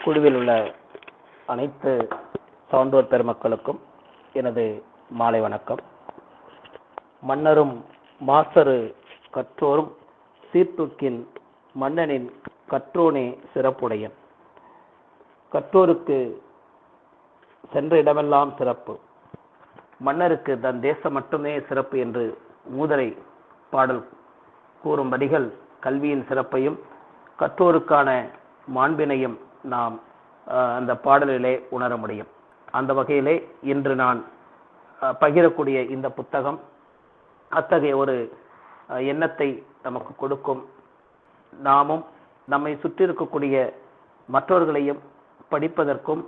குழுவில் உள்ள அனைத்து சான்றோர் பெருமக்களுக்கும் எனது மாலை வணக்கம். மன்னரும் மாசரு கற்றோரும் சீர்தூக்கின் மன்னனின் கற்றோனே சிறப்புடையன். கற்றோருக்கு சென்ற இடமெல்லாம் சிறப்பு, மன்னருக்கு தன் தேசம் மட்டுமே சிறப்பு என்று மூதரை பாடல் கூறும் வரிகள் கல்வியின் சிறப்பையும் கற்றோருக்கான மாண்பினையும் நாம் அந்த பாடலிலே உணர முடியும். அந்த வகையிலே இன்று நான் பகிரக்கூடிய இந்த புத்தகம் அத்தகைய ஒரு எண்ணத்தை நமக்கு கொடுக்கும். நாமும் நம்மை சுற்றி இருக்கக்கூடிய மற்றவர்களையும் படிப்பதற்கும்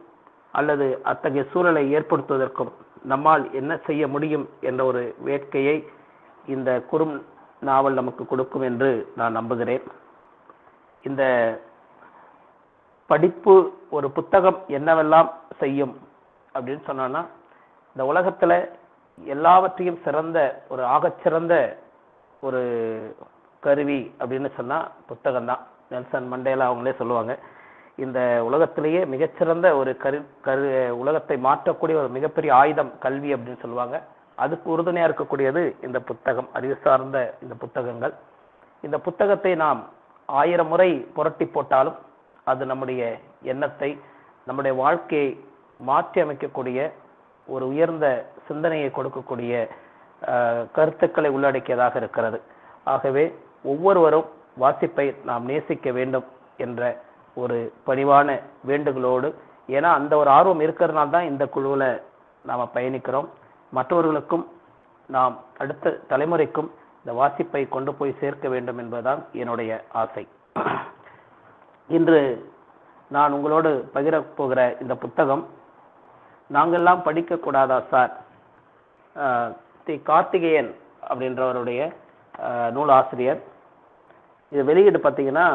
அல்லது அத்தகைய சூழலை ஏற்படுத்துவதற்கும் நம்மால் என்ன செய்ய முடியும் என்ற ஒரு வேட்கையை இந்த குறும் நாவல் நமக்கு கொடுக்கும் என்று நான் நம்புகிறேன். இந்த படிப்பு ஒரு புத்தகம் என்னவெல்லாம் செய்யும் அப்படின்னு சொன்னோன்னா, இந்த உலகத்தில் எல்லாவற்றையும் சிறந்த ஒரு ஆகச்சிறந்த ஒரு கருவி அப்படின்னு சொன்னால் புத்தகம்தான். நெல்சன் மண்டேலா அவங்களே சொல்லுவாங்க, இந்த உலகத்திலேயே மிகச்சிறந்த ஒரு உலகத்தை மாற்றக்கூடிய ஒரு மிகப்பெரிய ஆயுதம் கல்வி அப்படின்னு சொல்லுவாங்க. அதுக்கு உறுதுணையாக இருக்கக்கூடியது இந்த புத்தகம், அறிவு சார்ந்த இந்த புத்தகங்கள். இந்த புத்தகத்தை நாம் 1000 முறை புரட்டி போட்டாலும் அது நம்முடைய எண்ணத்தை, நம்முடைய வாழ்க்கையை மாற்றி அமைக்கக்கூடிய ஒரு உயர்ந்த சிந்தனையை கொடுக்கக்கூடிய கருத்துக்களை உள்ளடக்கியதாக இருக்கிறது. ஆகவே ஒவ்வொருவரும் வாசிப்பை நாம் நேசிக்க வேண்டும் என்ற ஒரு பணிவான வேண்டுகளோடு, ஏன்னா அந்த ஒரு ஆர்வம் இருக்கிறதுனால தான் இந்த குழுவில் நாம் பயணிக்கிறோம். மற்றவர்களுக்கும் நாம் அடுத்த தலைமுறைக்கும் இந்த வாசிப்பை கொண்டு போய் சேர்க்க வேண்டும் என்பதுதான் என்னுடைய ஆசை. இன்று நான் உங்களோடு பகிரப் போகிற இந்த புத்தகம் நாங்கள்லாம் படிக்கக்கூடாதா சார், தி கார்த்திகேயன் அப்படின்றவருடைய நூலாசிரியர். இது வெளியீடு பார்த்தீங்கன்னா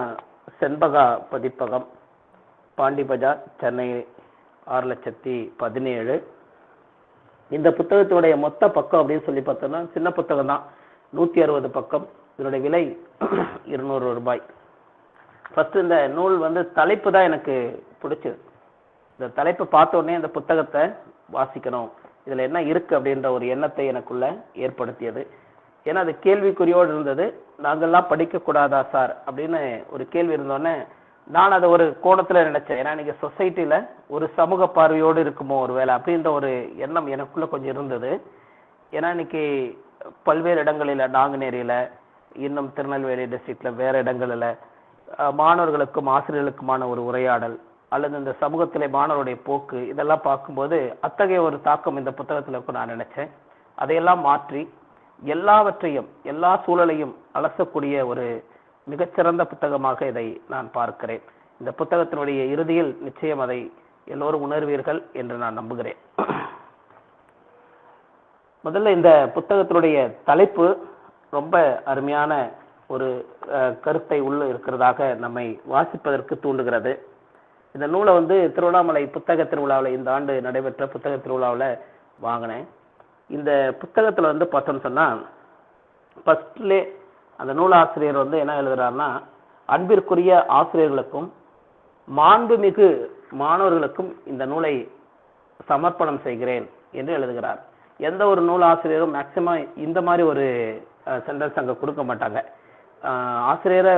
செண்பகா பதிப்பகம், பாண்டி பஜார், சென்னை 6,17,000. இந்த புத்தகத்தினுடைய மொத்த பக்கம் அப்படின்னு சொல்லி பார்த்தோம்னா சின்ன புத்தகம் தான், 160 பக்கம். இதனுடைய விலை 200 ரூபாய். ஃபர்ஸ்ட் இந்த நூல் தலைப்பு தான் எனக்கு பிடிச்சது. இந்த தலைப்பை பார்த்த உடனே இந்த புத்தகத்தை வாசிக்கணும், இதில் என்ன இருக்குது அப்படின்ற ஒரு எண்ணத்தை எனக்குள்ள ஏற்படுத்தியது. ஏன்னா அது கேள்விக்குறியோடு இருந்தது. நாங்கள்லாம் படிக்கக்கூடாதா சார் அப்படின்னு ஒரு கேள்வி இருந்தோடனே நான் அதை ஒரு கோணத்தில் நினைச்சேன். ஏன்னா இன்னைக்கு சொசைட்டியில் ஒரு சமூக பார்வையோடு இருக்குமோ ஒரு வேலை அப்படின்ற ஒரு எண்ணம் எனக்குள்ள கொஞ்சம் இருந்தது. ஏன்னா இன்னைக்கு பல்வேறு இடங்களில், நாங்குநேரியில், இன்னும் திருநெல்வேலி டிஸ்ட்ரிக்டில், வேறு இடங்களில் மாணவர்களுக்கும் ஆசிரியர்களுக்குமான ஒரு உரையாடல் அல்லது இந்த சமூகத்திலே மாணவருடைய போக்கு, இதெல்லாம் பார்க்கும்போது அத்தகைய ஒரு தாக்கம் இந்த புத்தகத்தில் இருக்கும் நான் நினைச்சேன். அதையெல்லாம் மாற்றி எல்லாவற்றையும், எல்லா சூழலையும் அலசக்கூடிய ஒரு மிகச்சிறந்த புத்தகமாக இதை நான் பார்க்கிறேன். இந்த புத்தகத்தினுடைய இறுதியில் நிச்சயம் அதை எல்லோரும் உணர்வீர்கள் என்று நான் நம்புகிறேன். முதல்ல இந்த புத்தகத்தினுடைய தலைப்பு ரொம்ப அருமையான ஒரு கருத்தை உள்ள இருக்கிறதாக நம்மை வாசிப்பதற்கு தூண்டுகிறது. இந்த நூலை திருவண்ணாமலை புத்தக திருவிழாவில், இந்த ஆண்டு நடைபெற்ற புத்தக திருவிழாவில் வாங்கினேன். இந்த புத்தகத்தில் பார்த்தோம்னு சொன்னால் ஃபர்ஸ்ட்லே அந்த நூலாசிரியர் என்ன எழுதுறாருன்னா, அன்பிற்குரிய ஆசிரியர்களுக்கும் மாண்புமிகு மாணவர்களுக்கும் இந்த நூலை சமர்ப்பணம் செய்கிறேன் என்று எழுதுகிறார். எந்த ஒரு நூலாசிரியரும் மேக்சிமம் இந்த மாதிரி ஒரு சென்டென்ஸ் அங்கே கொடுக்க மாட்டாங்க. ஆசிரியரை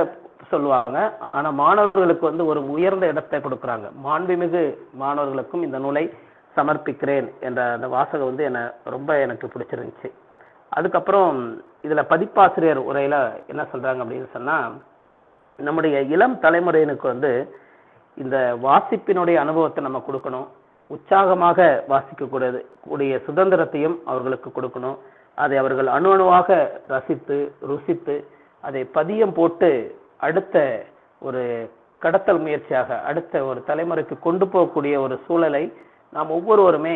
சொல்லுவாங்க, ஆனால் மாணவர்களுக்கு ஒரு உயர்ந்த இடத்தை கொடுக்குறாங்க. மாண்புமிகு மாணவர்களுக்கும் இந்த நூலை சமர்ப்பிக்கிறேன் என்ற அந்த வாசகம் எனக்கு பிடிச்சிருந்துச்சு. அதுக்கப்புறம் இதில் பதிப்பாசிரியர் உரையில் என்ன சொல்கிறாங்க அப்படின்னு சொன்னால், நம்முடைய இளம் தலைமுறையினுக்கு இந்த வாசிப்பினுடைய அனுபவத்தை நம்ம கொடுக்கணும், உற்சாகமாக வாசிக்கக்கூடிய சுதந்திரத்தையும் அவர்களுக்கு கொடுக்கணும். அதை அவர்கள் அணு அணுவாக ரசித்து ருசித்து அதை பதியம் போட்டு அடுத்த ஒரு கடத்தல் முயற்சியாக அடுத்த ஒரு தலைமுறைக்கு கொண்டு போகக்கூடிய ஒரு சூழலை நாம் ஒவ்வொருவருமே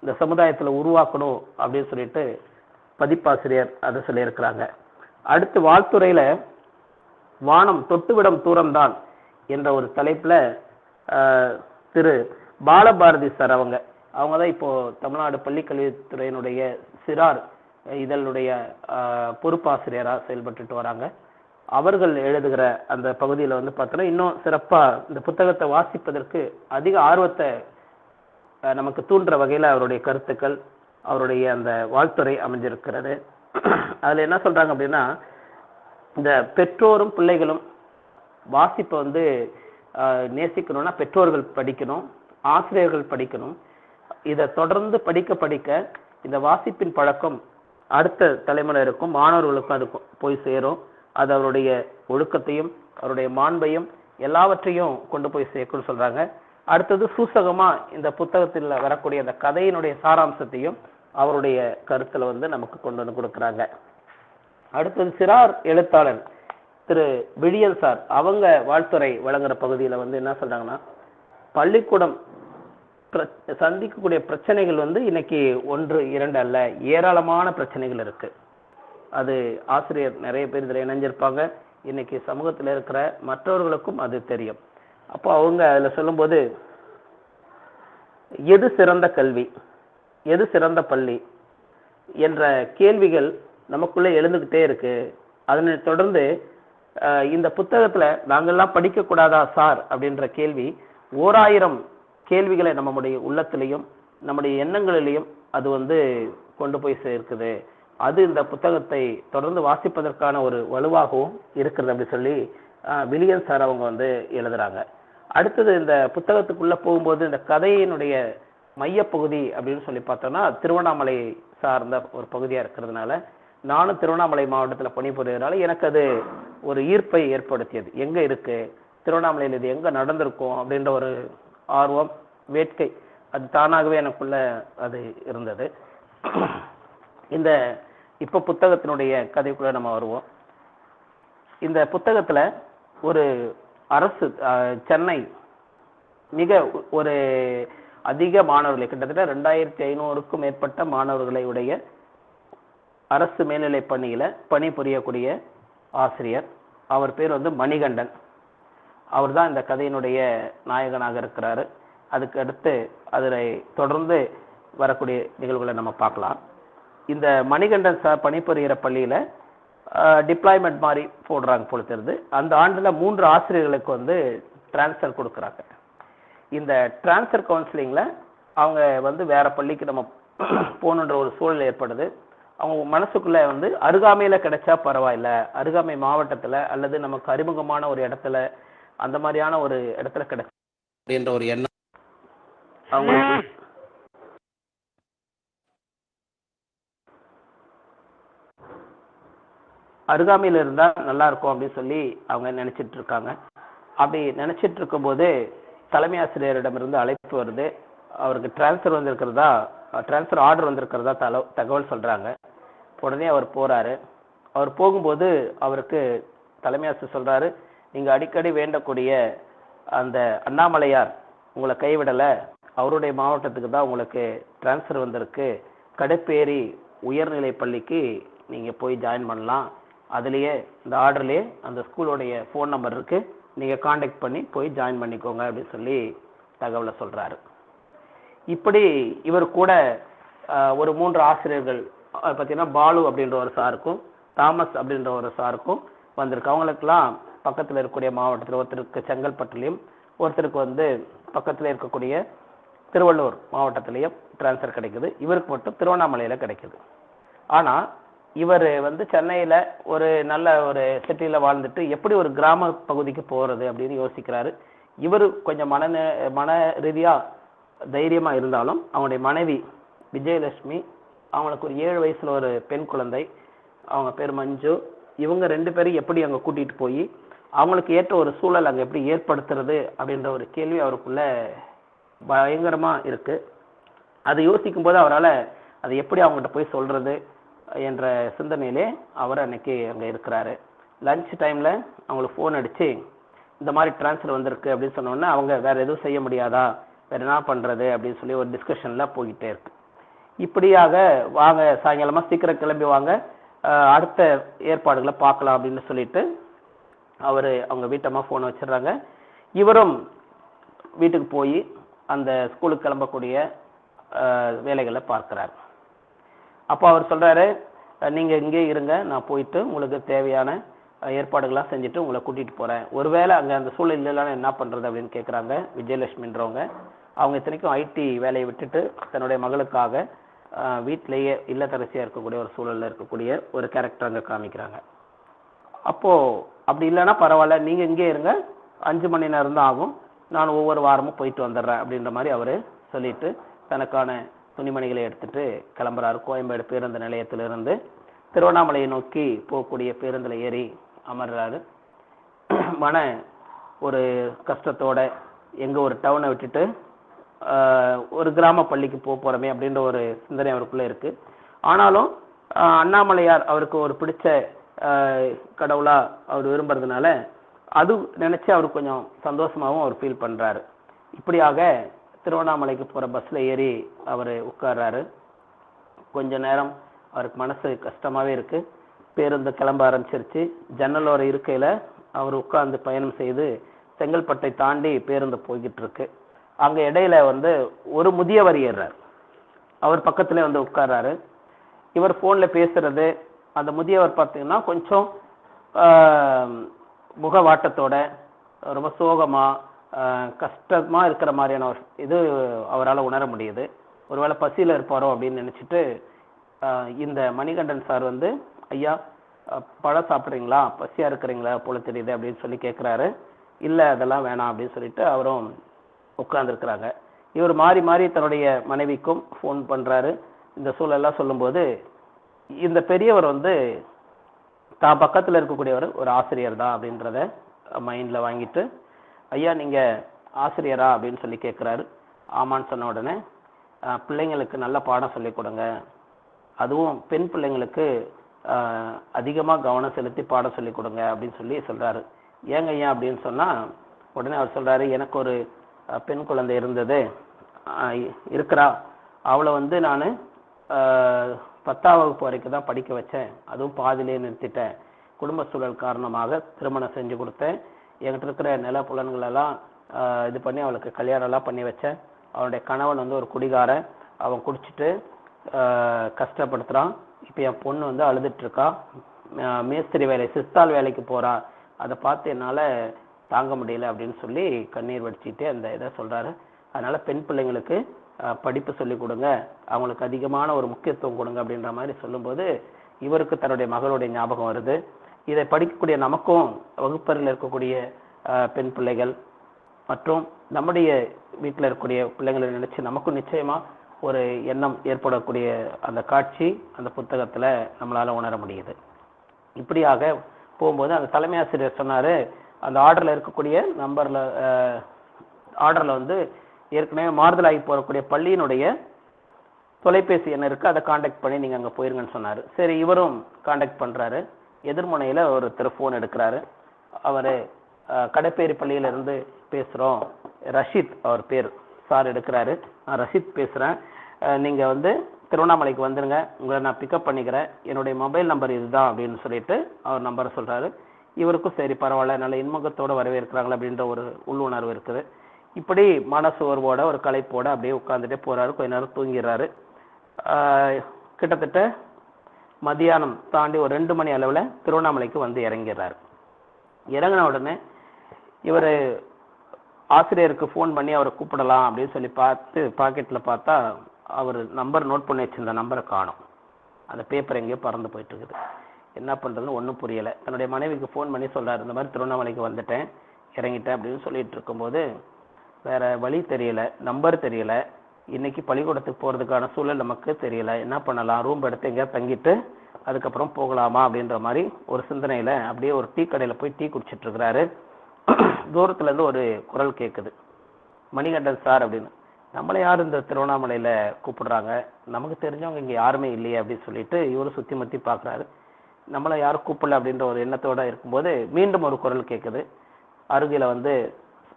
இந்த சமுதாயத்தில் உருவாக்கணும் அப்படின்னு சொல்லிட்டு பதிப்பாசிரியர் அதை சொல்லியிருக்கிறாங்க. அடுத்து வாழ்த்துறையில் வானம் தொட்டுவிடும் தூரம்தான் என்ற ஒரு தலைப்பில் திரு பாலபாரதி சார் அவங்க தான் இப்போ தமிழ்நாடு பள்ளிக்கல்வித்துறையினுடைய சிறார் இதழுடைய பொறுப்பாசிரியராக செயல்பட்டுட்டு வராங்க. அவர்கள் எழுதுகிற அந்த பகுதியில் வந்து பார்த்தோன்னா இன்னும் சிறப்பாக இந்த புத்தகத்தை வாசிப்பதற்கு அதிக ஆர்வத்தை நமக்கு தூண்டுற வகையில் அவருடைய கருத்துக்கள், அவருடைய அந்த வாழ்த்துறை அமைஞ்சிருக்கிறது. அதில் என்ன சொல்கிறாங்க அப்படின்னா, இந்த பெற்றோரும் பிள்ளைகளும் வாசிப்பை வந்து நேசிக்கணும்னா பெற்றோர்கள் படிக்கணும், ஆசிரியர்கள் படிக்கணும். இதை தொடர்ந்து படிக்க படிக்க இந்த வாசிப்பின் பழக்கம் அடுத்த தலைமுறைக்கும் மாணவர்களுக்கும் அது போய் சேரும். அது அவருடைய ஒழுக்கத்தையும் அவருடைய மாண்பையும் எல்லாவற்றையும் கொண்டு போய் சேர்க்கும்னு சொல்றாங்க. அடுத்தது சூசகமா இந்த புத்தகத்தில் வரக்கூடிய அந்த கதையினுடைய சாராம்சத்தையும் அவருடைய கருத்துல வந்து நமக்கு கொண்டு வந்து கொடுக்குறாங்க. அடுத்தது சிறார் எழுத்தாளர் திரு விழியன் சார் அவங்க வாழ்த்துறை வழங்குற பகுதியில் வந்து என்ன சொல்றாங்கன்னா, பள்ளிக்கூடம் சந்திக்கக்கூடிய பிரச்சனைகள் வந்து இன்னைக்கு 1, 2 அல்ல, ஏராளமான பிரச்சனைகள் இருக்கு. அது ஆசிரியர் நிறைய பேர் இதில் இணைஞ்சிருப்பாங்க. இன்னைக்கு சமூகத்தில் இருக்கிற மற்றவர்களுக்கும் அது தெரியும். அப்போ அவங்க அதில் சொல்லும்போது, எது சிறந்த கல்வி, எது சிறந்த பள்ளி என்ற கேள்விகள் நமக்குள்ளே எழுந்துக்கிட்டே இருக்கு. அதனை தொடர்ந்து இந்த புத்தகத்தில் நாங்கள்லாம் படிக்கக்கூடாதா சார் அப்படின்ற கேள்வி 1000 கேள்விகளை நம்முடைய உள்ளத்திலையும் நம்முடைய எண்ணங்களிலையும் அது வந்து கொண்டு போய் சேர்க்குது. அது இந்த புத்தகத்தை தொடர்ந்து வாசிப்பதற்கான ஒரு வலுவாகவும் இருக்கிறது அப்படி சொல்லி வில்லியன் சார் அவங்க வந்து எழுதுறாங்க. அடுத்தது இந்த புத்தகத்துக்குள்ள போகும்போது இந்த கதையினுடைய மையப்பகுதி அப்படின்னு சொல்லி பார்த்தோம்னா திருவண்ணாமலை சார்ந்த ஒரு பகுதியாக இருக்கிறதுனால, நானும் திருவண்ணாமலை மாவட்டத்தில் பணிபுரியறதுனால எனக்கு அது ஒரு ஈர்ப்பை ஏற்படுத்தியது. எங்கே இருக்கு திருவண்ணாமலையில், இது எங்கே நடந்திருக்கும் அப்படின்ற ஒரு ஆர்வம், வேட்கை அது தானாகவே எனக்குள்ள அது இருந்தது. இந்த இப்போ புத்தகத்தினுடைய கதைக்குள்ள நம்ம வருவோம். இந்த புத்தகத்தில் ஒரு அரசு சென்னை மிக ஒரு அதிக மாணவர்களை, கிட்டத்தட்ட 2500க்கும் மேற்பட்ட மாணவர்களை உடைய அரசு மேல்நிலை பணியில் பணிபுரியக்கூடிய ஆசிரியர். அவர் பேர் வந்து மணிகண்டன். அவர் தான் இந்த கதையினுடைய நாயகனாக இருக்கிறாரு. அதுக்கு அடுத்து அதில் தொடர்ந்து வரக்கூடிய நிகழ்வுகளை நம்ம பார்க்கலாம். இந்த மணிகண்டன் சார் பணிபுரிகிற பள்ளியில் டிப்ளாய்மெண்ட் மாதிரி போடுறாங்க போல தெரியுது. அந்த ஆண்டில் 3 ஆசிரியர்களுக்கு வந்து டிரான்ஸ்ஃபர் கொடுக்குறாங்க. இந்த டிரான்ஸ்ஃபர் கவுன்சிலிங்கில் அவங்க வந்து வேற பள்ளிக்கு நம்ம போகணுன்ற ஒரு சூழல் ஏற்படுது. அவங்க மனசுக்குள்ளே வந்து அருகாமையில் கிடைச்சா பரவாயில்ல, அருகாமை மாவட்டத்தில் அல்லது நமக்கு அறிமுகமான ஒரு இடத்துல, அந்த மாதிரியான ஒரு இடத்துல கிடைச்ச அப்படின்ற ஒரு எண்ணம் அவங்களுக்கு அருகாமையில் இருந்தால் நல்லா இருக்கும் அப்படின்னு சொல்லி அவங்க நினைச்சிட்டு இருக்காங்க. அப்படி நினைச்சிட்டு இருக்கும்போது தலைமை ஆசிரியரிடமிருந்து அழைப்பு வருது. அவருக்கு டிரான்ஸ்ஃபர் வந்திருக்கிறதா, டிரான்ஸ்ஃபர் ஆர்டர் வந்திருக்கிறதா தகவல் சொல்றாங்க. உடனே அவர் போறாரு. அவர் போகும்போது அவருக்கு தலைமை ஆசிரியர் சொல்றாரு, நீங்க அடிக்கடி வேண்டக்கூடிய அந்த அண்ணாமலையார் உங்களை கைவிடலை, அவருடைய மாவட்டத்துக்கு தான் உங்களுக்கு டிரான்ஸ்ஃபர் வந்திருக்கு, கடுப்பேரி உயர்நிலை பள்ளிக்கு நீங்க போய் ஜாயின் பண்ணலாம், அதுலேயே இந்த ஆர்டர்லேயே அந்த ஸ்கூலோடைய ஃபோன் நம்பர் இருக்கு, நீங்க காண்டாக்ட் பண்ணி போய் ஜாயின் பண்ணிக்கோங்க அப்படின்னு சொல்லி தகவலை சொல்றாரு. இப்படி இவர் கூட ஒரு 3 ஆசிரியர்கள் பார்த்தீங்கன்னா பாலு அப்படின்ற ஒரு சாருக்கும் தாமஸ் அப்படின்ற ஒரு சாருக்கும் வந்திருக்கு. அவங்களுக்கெல்லாம் பக்கத்தில் இருக்கக்கூடிய மாவட்டத்தில், ஒருத்தருக்கு செங்கல்பட்டுலையும் ஒருத்தருக்கு வந்து பக்கத்தில் இருக்கக்கூடிய திருவள்ளூர் மாவட்டத்திலையும் டிரான்ஸ்ஃபர் கிடைக்குது. இவருக்கு மட்டும் திருவண்ணாமலையில் கிடைக்குது. ஆனால் இவர் வந்து சென்னையில் ஒரு நல்ல ஒரு சிட்டியில் வாழ்ந்துட்டு எப்படி ஒரு கிராம பகுதிக்கு போகிறது அப்படின்னு யோசிக்கிறாரு. இவர் கொஞ்சம் மன ரீதியாக தைரியமாக இருந்தாலும் அவங்களுடைய மனைவி விஜயலட்சுமி, அவங்களுக்கு ஒரு 7 வயசுல ஒரு பெண் குழந்தை, அவங்க பேர் மஞ்சு, இவங்க 2 பேரும் எப்படி அங்கே கூட்டிகிட்டு போய் அவங்களுக்கு ஏற்ற ஒரு சூழல் அங்கே எப்படி ஏற்படுத்துறது அப்படின்ற ஒரு கேள்வி அவருக்குள்ள பயங்கரமாக இருக்குது. அதை யோசிக்கும் போது அவரால் அதை எப்படி அவங்ககிட்ட போய் சொல்கிறது என்ற சிந்தனையிலே அவர் அன்னைக்கு அங்கே இருக்கிறாரு. லஞ்ச் டைமில் அவங்களுக்கு ஃபோன் அடித்து இந்த மாதிரி டிரான்ஸ்ஃபர் வந்திருக்கு அப்படின்னு சொன்னோன்னே அவங்க வேறு எதுவும் செய்ய முடியாதா, வேறு என்ன பண்ணுறது அப்படின்னு சொல்லி ஒரு டிஸ்கஷனில் போய்கிட்டே இருக்கு. இப்படியாக வாங்க சாயங்காலமாக சீக்கிரம் கிளம்பி வாங்க, அடுத்த ஏற்பாடுகளை பார்க்கலாம் அப்படின்னு சொல்லிட்டு அவங்க வீட்டம்மா ஃபோனை வச்சிடுறாங்க. இவரும் வீட்டுக்கு போய் அந்த ஸ்கூலுக்கு கிளம்பக்கூடிய வேலைகளை பார்க்குறாரு. அப்போ அவர் சொல்கிறாரு, நீங்கள் இங்கே இருங்க, நான் போயிட்டு உங்களுக்கு தேவையான ஏற்பாடுகள்லாம் செஞ்சுட்டு உங்களை கூட்டிகிட்டு போகிறேன். ஒருவேளை அங்கே அந்த சூழல் இல்லைன்னா என்ன பண்ணுறது அப்படின்னு கேட்குறாங்க விஜயலட்சுமின்றவங்க. அவங்க இத்தனைக்கும் ஐடி வேலையை விட்டுட்டு தன்னுடைய மகளுக்காக வீட்டிலேயே இல்லத்தரசியாக இருக்கக்கூடிய ஒரு சூழலில் இருக்கக்கூடிய ஒரு கேரக்டர் அங்கே காமிக்கிறாங்க. அப்போது அப்படி இல்லைன்னா பரவாயில்ல, நீங்கள் இங்கே இருங்க, 5 மணி நேரம் தான் ஆகும், நான் ஒவ்வொரு வாரமும் போயிட்டு வந்துடுறேன் அப்படின்ற மாதிரி அவர் சொல்லிட்டு தனக்கான துணிமணிகளை எடுத்துட்டு கிளம்புறாரு. கோயம்பேடு பேருந்து நிலையத்திலிருந்து திருவண்ணாமலையை நோக்கி போகக்கூடிய பேருந்தில் ஏறி அமர்றாரு. மன ஒரு கஷ்டத்தோட எங்கே ஒரு டவுனை விட்டுட்டு ஒரு கிராம பள்ளிக்கு போகிறோமே அப்படின்ற ஒரு சிந்தனை அவருக்குள்ளே இருக்குது. ஆனாலும் அண்ணாமலையார் அவருக்கு ஒரு பிடிச்ச கடவுளாக அவர் விரும்புறதுனால அது நினச்சி அவர் கொஞ்சம் சந்தோஷமாகவும் அவர் ஃபீல் பண்ணுறாரு. இப்படியாக திருவண்ணாமலைக்கு போகிற பஸ்ஸில் ஏறி அவர் உட்கார்றாரு. கொஞ்ச நேரம் அவருக்கு மனசு கஷ்டமாகவே இருக்குது. பேருந்து கிளம்ப ஆரம்பிச்சிருச்சு. ஜன்னலோர இருக்கையில் அவர் உட்கார்ந்து பயணம் செய்து செங்கல்பட்டை தாண்டி பேருந்து போய்கிட்டு இருக்கு. அங்கே இடையில ஒரு முதியவர் ஏறுறார். அவர் பக்கத்துல உட்கார்றாரு. இவர் ஃபோனில் பேசுறது, அந்த முதியவர் பார்த்தீங்கன்னா கொஞ்சம் முகவாட்டத்தோட ரொம்ப சோகமாக கஷ்டமாக இருக்கிற மாதிரியான ஒரு இது அவரால் உணர முடியுது. ஒருவேளை பசியில் இருப்பாரோ அப்படின்னு நினச்சிட்டு இந்த மணிகண்டன் சார் ஐயா பழம் சாப்பிட்றீங்களா, பசியாக இருக்கிறீங்களா போல தெரியுது அப்படின்னு சொல்லி கேட்குறாரு. இல்லை அதெல்லாம் வேணாம் அப்படின்னு சொல்லிட்டு அவரும் உட்கார்ந்துருக்குறாங்க. இவர் மாறி மாறி தன்னுடைய மனைவிக்கும் ஃபோன் பண்ணுறாரு. இந்த சூழலெல்லாம் சொல்லும்போது இந்த பெரியவர் தான் பக்கத்தில் இருக்கக்கூடியவர் ஒரு ஆசிரியர் தான் அப்படின்றத மைண்டில் வாங்கிட்டு, ஐயா நீங்கள் ஆசிரியரா அப்படின்னு சொல்லி கேட்குறாரு. ஆமான்னு சொன்ன உடனே, பிள்ளைங்களுக்கு நல்ல பாடம் சொல்லிக் கொடுங்க, அதுவும் பெண் பிள்ளைங்களுக்கு அதிகமாக கவனம் செலுத்தி பாடம் சொல்லிக் கொடுங்க அப்படின்னு சொல்லி சொல்கிறாரு. ஏங்க ஐயா அப்படின்னு சொன்னால் உடனே அவர் சொல்கிறாரு, எனக்கு ஒரு பெண் குழந்தை இருந்தது, இருக்கிறா, அவளை நான் 10ஆம் வகுப்பு வரைக்கும் தான் படிக்க வச்சேன், அதுவும் பாதியிலே நிறுத்திட்டேன். குடும்ப சூழல் காரணமாக திருமணம் செஞ்சு கொடுத்தேன். என்கிட்ட இருக்கிற நில புலன்களெல்லாம் இது பண்ணி அவளுக்கு கல்யாணம்லாம் பண்ணி வச்சேன். அவனுடைய கணவன் ஒரு குடிகாரன், அவன் குடிச்சிட்டு கஷ்டப்படுத்துகிறான். இப்போ என் பொண்ணு அழுதுட்டுருக்கா, மேஸ்திரி வேலை சிஸ்தால் வேலைக்கு போகிறா, அதை பார்த்து என்னால் தாங்க முடியல அப்படின்னு சொல்லி கண்ணீர் வடிச்சிட்டு அந்த இதை சொல்கிறாரு. அதனால் பெண் பிள்ளைங்களுக்கு படிப்பு சொல்லிக் கொடுங்க, அவங்களுக்கு அதிகமான ஒரு முக்கியத்துவம் கொடுங்க அப்படின்ற மாதிரி சொல்லும்போது இவருக்கு தன்னுடைய மகளுடைய ஞாபகம் வருது. இதை படிக்கக்கூடிய நமக்கும் வகுப்பறையில் இருக்கக்கூடிய பெண் பிள்ளைகள் மற்றும் நம்முடைய வீட்டில் இருக்கக்கூடிய பிள்ளைங்களை நினைச்சு நமக்கும் நிச்சயமா ஒரு எண்ணம் ஏற்படக்கூடிய அந்த காட்சி அந்த புத்தகத்தில் நம்மளால உணர முடியுது. இப்படியாக போகும்போது அந்த தலைமை ஆசிரியர் சொன்னார், அந்த ஆர்டரில் இருக்கக்கூடிய நம்பரில் ஆர்டரில் ஏற்கனவே மாறுதல் ஆகி போகக்கூடிய பள்ளியினுடைய தொலைபேசி எண் இருக்குது, அதை காண்டாக்ட் பண்ணி நீங்கள் அங்கே போயிருங்கன்னு சொன்னார். சரி, இவரும் காண்டாக்ட் பண்ணுறாரு. எதிர்முனையில் ஒருத்தர் ஃபோன் எடுக்கிறாரு. அவர் கடைப்பேரி பள்ளியிலேருந்து பேசுகிறோம், ரஷீத் அவர் பேர், சார் எடுக்கிறாரு. நான் ரஷீத் பேசுகிறேன், நீங்கள் திருவண்ணாமலைக்கு வந்துடுங்க, உங்களை நான் பிக்கப் பண்ணிக்கிறேன், என்னுடைய மொபைல் நம்பர் இதுதான் அப்படின்னு சொல்லிட்டு அவர் நம்பரை சொல்கிறாரு. இவருக்கும் சரி பரவாயில்ல, நல்ல இன்முகத்தோடு வரவேற்கிறாங்களே அப்படின்ற ஒரு உள்ளுணர்வு இருக்குது. இப்படி மனசோர்வோட ஒரு களைப்போட அப்படியே உட்காந்துட்டே போகிறாரு. கொஞ்ச நேரம் தூங்கிடுறாரு. கிட்டத்தட்ட மதியானம் தாண்டி ஒரு 2 மணி அளவில் திருவண்ணாமலைக்கு இறங்கிடுறாரு. இறங்கின உடனே இவர் ஆசிரியருக்கு ஃபோன் பண்ணி அவரை கூப்பிடலாம் அப்படின்னு சொல்லி பார்த்து பாக்கெட்டில் பார்த்தா அவர் நம்பர் நோட் பண்ணி வச்சிருந்த நம்பரை காணும். அந்த பேப்பர் எங்கேயோ பறந்து போயிட்டு இருக்குது. என்ன பண்ணுறதுன்னு ஒன்றும் புரியலை. தன்னுடைய மனைவிக்கு ஃபோன் பண்ணி சொல்கிறார், இந்த மாதிரி திருவண்ணாமலைக்கு வந்துட்டேன், இறங்கிட்டேன் அப்படின்னு சொல்லிட்டு இருக்கும்போது வேறு வழி தெரியல, நம்பர் தெரியல, இன்றைக்கி பள்ளிக்கூடத்துக்கு போகிறதுக்கான சூழல் நமக்கு தெரியல, என்ன பண்ணலாம், ரூம் எடுத்து எங்கேயா தங்கிட்டு அதுக்கப்புறம் போகலாமா அப்படின்ற மாதிரி ஒரு சிந்தனையில் அப்படியே ஒரு டீ கடையில் போய் டீ குடிச்சிட்ருக்கிறாரு. தூரத்துலேருந்து ஒரு குரல் கேட்குது, மணிகண்டன் சார் அப்படின்னு. நம்மளை யார் இந்த திருவண்ணாமலையில் கூப்பிடுறாங்க, நமக்கு தெரிஞ்சவங்க இங்கே யாருமே இல்லையே அப்படின்னு சொல்லிட்டு இவரும் சுற்றி முற்றி பார்க்குறாரு. நம்மளை யாரும் கூப்பிடல அப்படின்ற ஒரு எண்ணத்தோடு இருக்கும்போது மீண்டும் ஒரு குரல் கேட்குது. அருகில்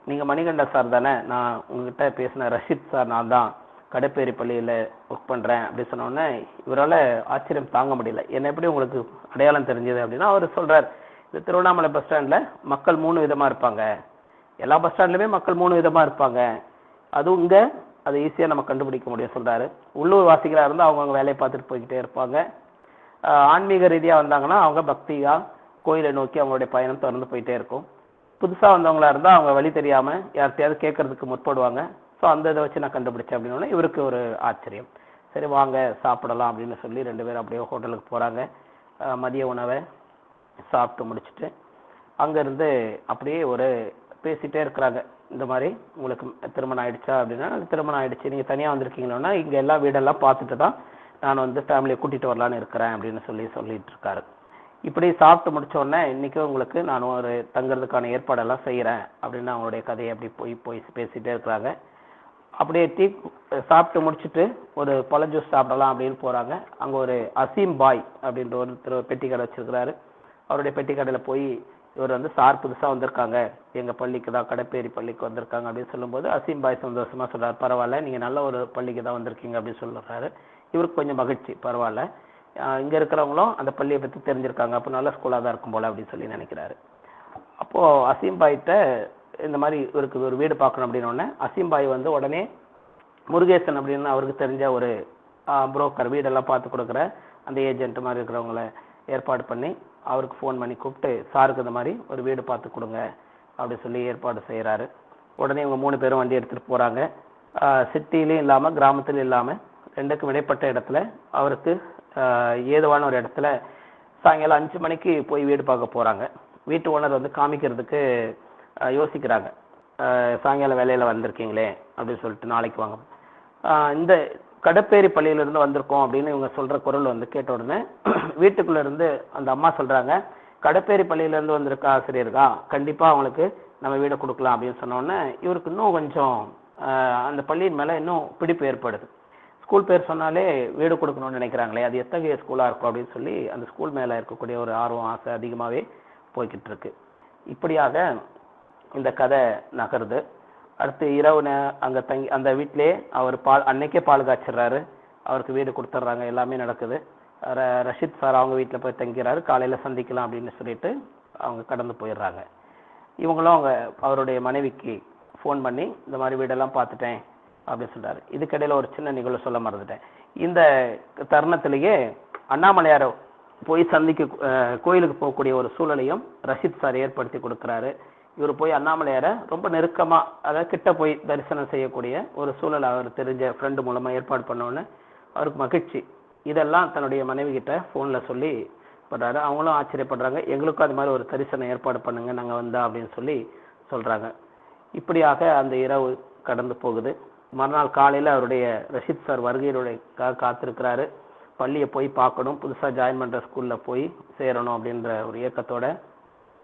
நீங்கள் மணிகண்டன் சார் தானே, நான் உங்ககிட்ட பேசின ரஷீத் சார், நான் தான் கடைப்பேரி பள்ளியில் ஒர்க் பண்ணுறேன் அப்படின்னு சொன்னோடனே இவரால் ஆச்சரியம் தாங்க முடியல. என்ன எப்படி உங்களுக்கு அடையாளம் தெரிஞ்சது அப்படின்னா அவர் சொல்கிறார், இந்த திருவண்ணாமலை பஸ் ஸ்டாண்டில் மக்கள் 3 விதமாக இருப்பாங்க, எல்லா பஸ் ஸ்டாண்ட்லையுமே மக்கள் 3 விதமாக இருப்பாங்க, அதுவும் இங்கே அதை ஈஸியாக நம்ம கண்டுபிடிக்க முடியும் சொல்கிறாரு. உள்ளூர் வாசிகளாக இருந்தால் அவங்கவுங்க வேலையை பார்த்துட்டு போய்கிட்டே இருப்பாங்க, ஆன்மீக ரீதியாக வந்தாங்கன்னா அவங்க பக்தியாக கோயிலை நோக்கி அவங்களுடைய பயணம் தொடர்ந்து போயிட்டே இருக்கும். புதுசாக வந்தவங்களா இருந்தால் அவங்க வழி தெரியாமல் யார்கிட்டயாவது கேட்கறதுக்கு முற்படுவாங்க. ஸோ அந்த இதை வச்சு நான் கண்டுபிடிச்சேன் அப்படின்னா இவருக்கு ஒரு ஆச்சரியம். சரி வாங்க சாப்பிடலாம் அப்படின்னு சொல்லி 2 பேரும் அப்படியே ஹோட்டலுக்கு போகிறாங்க. மதிய உணவை சாப்பிட்டு முடிச்சுட்டு அங்கேருந்து அப்படியே ஒரு பேசிகிட்டே இருக்கிறாங்க. இந்த மாதிரி உங்களுக்கு திருமணம் ஆயிடுச்சா அப்படின்னா, திருமணம் ஆயிடுச்சு. நீங்கள் தனியாக வந்திருக்கீங்களா, இங்கே எல்லாம் வீடெல்லாம் பார்த்துட்டு தான் நான் வந்து ஃபேமிலியை கூட்டிகிட்டு வரலான்னு இருக்கிறேன் அப்படின்னு சொல்லிட்டு இருக்காரு. இப்படி சாப்பிட்டு முடிச்ச உடனே இன்னைக்கு உங்களுக்கு நான் ஒரு தங்குறதுக்கான ஏற்பாடெல்லாம் செய்கிறேன் அப்படின்னு அவங்களுடைய கதையை அப்படி போய் பேசிகிட்டே இருக்கிறாங்க. அப்படியே டீ சாப்பிட்டு முடிச்சுட்டு ஒரு பழ ஜூஸ் சாப்பிடலாம் அப்படின்னு போகிறாங்க. அங்கே ஒரு அசீம் பாய் அப்படின்ற ஒருத்தர் பெட்டி கடை வச்சிருக்கிறாரு. அவருடைய பெட்டி கடையில் போய் இவர் வந்து சார் புதுசாக வந்திருக்காங்க, எங்கள் பள்ளிக்கு தான், கடைப்பேரி பள்ளிக்கு வந்திருக்காங்க அப்படின்னு சொல்லும்போது அசீம் பாய் சந்தோஷமாக சொல்கிறார், பரவாயில்ல நீங்கள் நல்ல ஒரு பள்ளிக்கு தான் வந்திருக்கீங்க அப்படின்னு சொல்லுறாரு. இவருக்கு கொஞ்சம் மகிழ்ச்சி, பரவாயில்ல இங்கே இருக்கிறவங்களும் அந்த பள்ளியை பற்றி தெரிஞ்சிருக்காங்க, அப்போ நல்ல ஸ்கூலாக தான் இருக்கும் போல் அப்படின்னு சொல்லி நினைக்கிறாரு. அப்போது அசீம் பாய்கிட்ட இந்த மாதிரி இவருக்கு ஒரு வீடு பார்க்கணும் அப்படின்னோடனே அசீம் பாய் வந்து உடனே முருகேசன் அப்படின்னு அவருக்கு தெரிஞ்ச ஒரு புரோக்கர், வீடெல்லாம் பார்த்து கொடுக்குற அந்த ஏஜென்ட் மாதிரி இருக்கிறவங்கள ஏற்பாடு பண்ணி அவருக்கு ஃபோன் பண்ணி கூப்பிட்டு, சாருக்கு இந்த மாதிரி ஒரு வீடு பார்த்து கொடுங்க அப்படின்னு சொல்லி ஏற்பாடு செய்கிறாரு. உடனே இவங்க 3 பேரும் வண்டி எடுத்துகிட்டு போகிறாங்க. சிட்டிலையும் இல்லாமல் கிராமத்திலும் இல்லாமல் 2க்கும் இடைப்பட்ட இடத்துல அவருக்கு ஏதுவான ஒரு இடத்துல சாயங்காலம் 5 மணிக்கு போய் வீடு பார்க்க போகிறாங்க. வீட்டு ஓனர் வந்து காமிக்கிறதுக்கு யோசிக்கிறாங்க. சாயங்காலம் வேலையில் வந்திருக்கீங்களே அப்படின்னு சொல்லிட்டு நாளைக்கு வாங்க. இந்த கடப்பேரி பள்ளியிலேருந்து வந்திருக்கோம் அப்படின்னு இவங்க சொல்கிற குரல் வந்து கேட்ட உடனே வீட்டுக்குள்ளேருந்து அந்த அம்மா சொல்கிறாங்க, கடப்பேரி பள்ளியிலேருந்து வந்திருக்க ஆசிரியருக்கா, கண்டிப்பாக அவங்களுக்கு நம்ம வீடை கொடுக்கலாம் அப்படின்னு சொன்னோடனே இவருக்கு இன்னும் கொஞ்சம் அந்த பள்ளியின் மேலே இன்னும் பிடிப்பு ஏற்படுது. ஸ்கூல் பேர் சொன்னாலே வீடு கொடுக்கணும்னு நினைக்கிறாங்களே, அது எத்தகைய ஸ்கூலாக இருக்கும் அப்படின்னு சொல்லி அந்த ஸ்கூல் மேலே இருக்கக்கூடிய ஒரு ஆர்வம், ஆசை அதிகமாகவே போய்கிட்டு இருக்கு. இப்படியாக இந்த கதை நகருது. அடுத்து இரவு அங்கே தங்கி அந்த வீட்டிலே அவர் அன்னைக்கே பால் காய்ச்சிடுறாரு, அவருக்கு வீடு கொடுத்துட்றாங்க, எல்லாமே நடக்குது. ரஷீத் சார் அவங்க வீட்டில் போய் தங்கிறாரு, காலையில் சந்திக்கலாம் அப்படின்னு சொல்லிட்டு அவங்க கடந்து போயிடுறாங்க. இவங்களும் அவருடைய மனைவிக்கு ஃபோன் பண்ணி இந்த மாதிரி வீடெல்லாம் பார்த்துட்டேன் அப்படின்னு சொல்கிறாரு. இதுக்கிடையில் ஒரு சின்ன நிகழ்வு சொல்ல மறந்துட்டேன். இந்த தருணத்திலேயே அண்ணாமலையாரை போய் கோயிலுக்கு போகக்கூடிய ஒரு சூழலையும் ரஷீத் சார் ஏற்படுத்தி கொடுக்குறாரு. இவர் போய் அண்ணாமலையாரை ரொம்ப நெருக்கமாக, அதாவது கிட்ட போய் தரிசனம் செய்யக்கூடிய ஒரு சூழல் அவர் தெரிஞ்ச ஃப்ரெண்டு மூலமாக ஏற்பாடு பண்ணோன்னு அவருக்கு மகிழ்ச்சி. இதெல்லாம் தன்னுடைய மனைவி கிட்ட ஃபோனில் சொல்லி பண்ணுறாரு. அவங்களும் ஆச்சரியப்படுறாங்க, எங்களுக்கும் அது மாதிரி ஒரு தரிசனம் ஏற்பாடு பண்ணுங்க நாங்கள் வந்தா அப்படின்னு சொல்லி சொல்கிறாங்க. இப்படியாக அந்த இரவு கடந்து போகுது. மறுநாள் காலையில் அவருடைய ரஷீத் சார் வருகையுடைய காத்திருக்கிறாரு. பள்ளியை போய் பார்க்கணும், புதுசாக ஜாயின் பண்ணுற ஸ்கூலில் போய் சேரணும் அப்படின்ற ஒரு இயக்கத்தோடு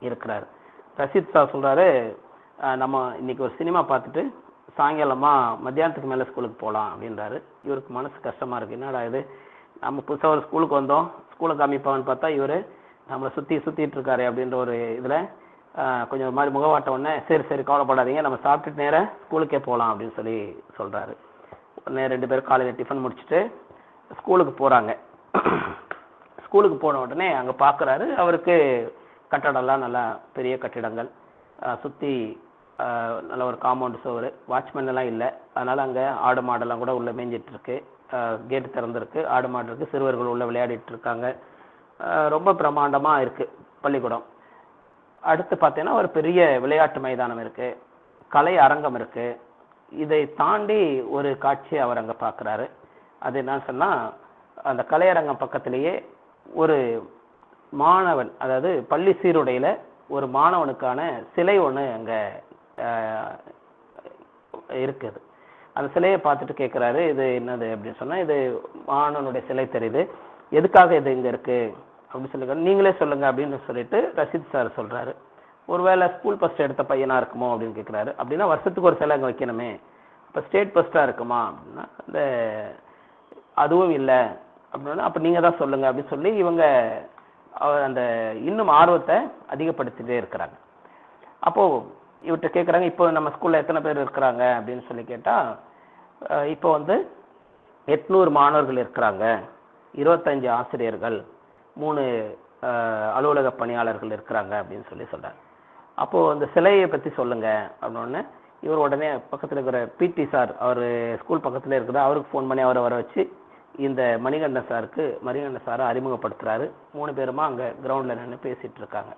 இருக்கிறாரு. ரஷீத் சார் சொல்கிறாரு, நம்ம இன்னைக்கு ஒரு சினிமா பார்த்துட்டு சாயங்காலமாக மத்தியானத்துக்கு மேலே ஸ்கூலுக்கு போகலாம் அப்படின்றாரு. இவருக்கு மனசு கஷ்டமாக இருக்குது, என்னடா இது நம்ம புதுசாக ஒரு ஸ்கூலுக்கு வந்தோம், ஸ்கூலை காமிப்பான்னு பார்த்தா இவர் நம்மளை சுற்றிட்டு இருக்காரு அப்படின்ற ஒரு இதில் கொஞ்சம் ஒரு மாதிரி முகவாட்ட உடனே சரி கவலைப்படாதீங்க, நம்ம சாப்பிட்டுட்டு நேராக ஸ்கூலுக்கே போகலாம் அப்படின்னு சொல்லி சொல்கிறாரு. உடனே 2 பேரும் காலையில் டிஃபன் முடிச்சுட்டு ஸ்கூலுக்கு போகிறாங்க. ஸ்கூலுக்கு போன உடனே அங்கே பார்க்குறாரு, அவருக்கு கட்டடம்லாம் நல்லா பெரிய கட்டிடங்கள், சுற்றி நல்ல ஒரு காம்பவுண்ட் சுவர், வாட்ச்மேன் எல்லாம் இல்லை. அதனால் அங்கே ஆடு மாடெல்லாம் கூட உள்ளே மேய்ஞ்சிட்ருக்கு, கேட்டு திறந்துருக்கு, ஆடு மாடு இருக்குது, சிறுவர்கள் உள்ளே விளையாடிட்டு இருக்காங்க. ரொம்ப பிரம்மாண்டமாக இருக்குது பள்ளிக்கூடம். அடுத்து பார்த்தீங்கன்னா ஒரு பெரிய விளையாட்டு மைதானம் இருக்குது, கலை அரங்கம் இருக்குது. இதை தாண்டி ஒரு காட்சி அவர் அங்கே பார்க்குறாரு. அது என்னன்னு சொன்னால், அந்த கலையரங்கம் பக்கத்திலேயே ஒரு மாணவன், அதாவது பள்ளி சீருடையில் ஒரு மாணவனுக்கான சிலை ஒன்று அங்கே இருக்குது. அந்த சிலையை பார்த்துட்டு கேட்குறாரு, இது என்னது அப்படின்னு சொன்னால், இது மாணவனுடைய சிலை தெரியுது, எதுக்காக இது இங்கே இருக்குது அப்படின்னு சொல்லி நீங்களே சொல்லுங்கள் அப்படின்னு சொல்லிட்டு ரஷீத் சார் சொல்கிறாரு. ஒருவேளை ஸ்கூல் ஃபஸ்ட் எடுத்த பையனாக இருக்குமோ அப்படின்னு கேட்குறாரு. அப்படின்னா வருஷத்துக்கு ஒரு சிலை அங்கே வைக்கணுமே, இப்போ ஸ்டேட் ஃபஸ்ட்டாக இருக்குமா அப்படின்னா அந்த அதுவும் இல்லை அப்படின்னா அப்போ நீங்கள் தான் சொல்லுங்கள் அப்படின்னு சொல்லி இவங்க அந்த இன்னும் ஆர்வத்தை அதிகப்படுத்திகிட்டே இருக்கிறாங்க. அப்போது இவர்கிட்ட கேட்குறாங்க, இப்போ நம்ம ஸ்கூலில் எத்தனை பேர் இருக்கிறாங்க அப்படின்னு சொல்லி கேட்டால், இப்போ வந்து 800 மாணவர்கள் இருக்கிறாங்க, 25 ஆசிரியர்கள், 3 அலுவலக பணியாளர்கள் இருக்கிறாங்க அப்படின்னு சொல்லி சொல்கிறார். அப்போது அந்த சிலையை பற்றி சொல்லுங்கள் அப்படின்னோடனே இவர் உடனே பக்கத்தில் இருக்கிற பிடி சார், அவர் ஸ்கூல் பக்கத்தில் இருக்கிற அவருக்கு ஃபோன் பண்ணி அவரை வர வச்சு இந்த மணிகண்டன் சாரை அறிமுகப்படுத்துறாரு. 3 பேருமா அங்கே கிரவுண்டில் நின்று பேசிட்டு இருக்காங்க.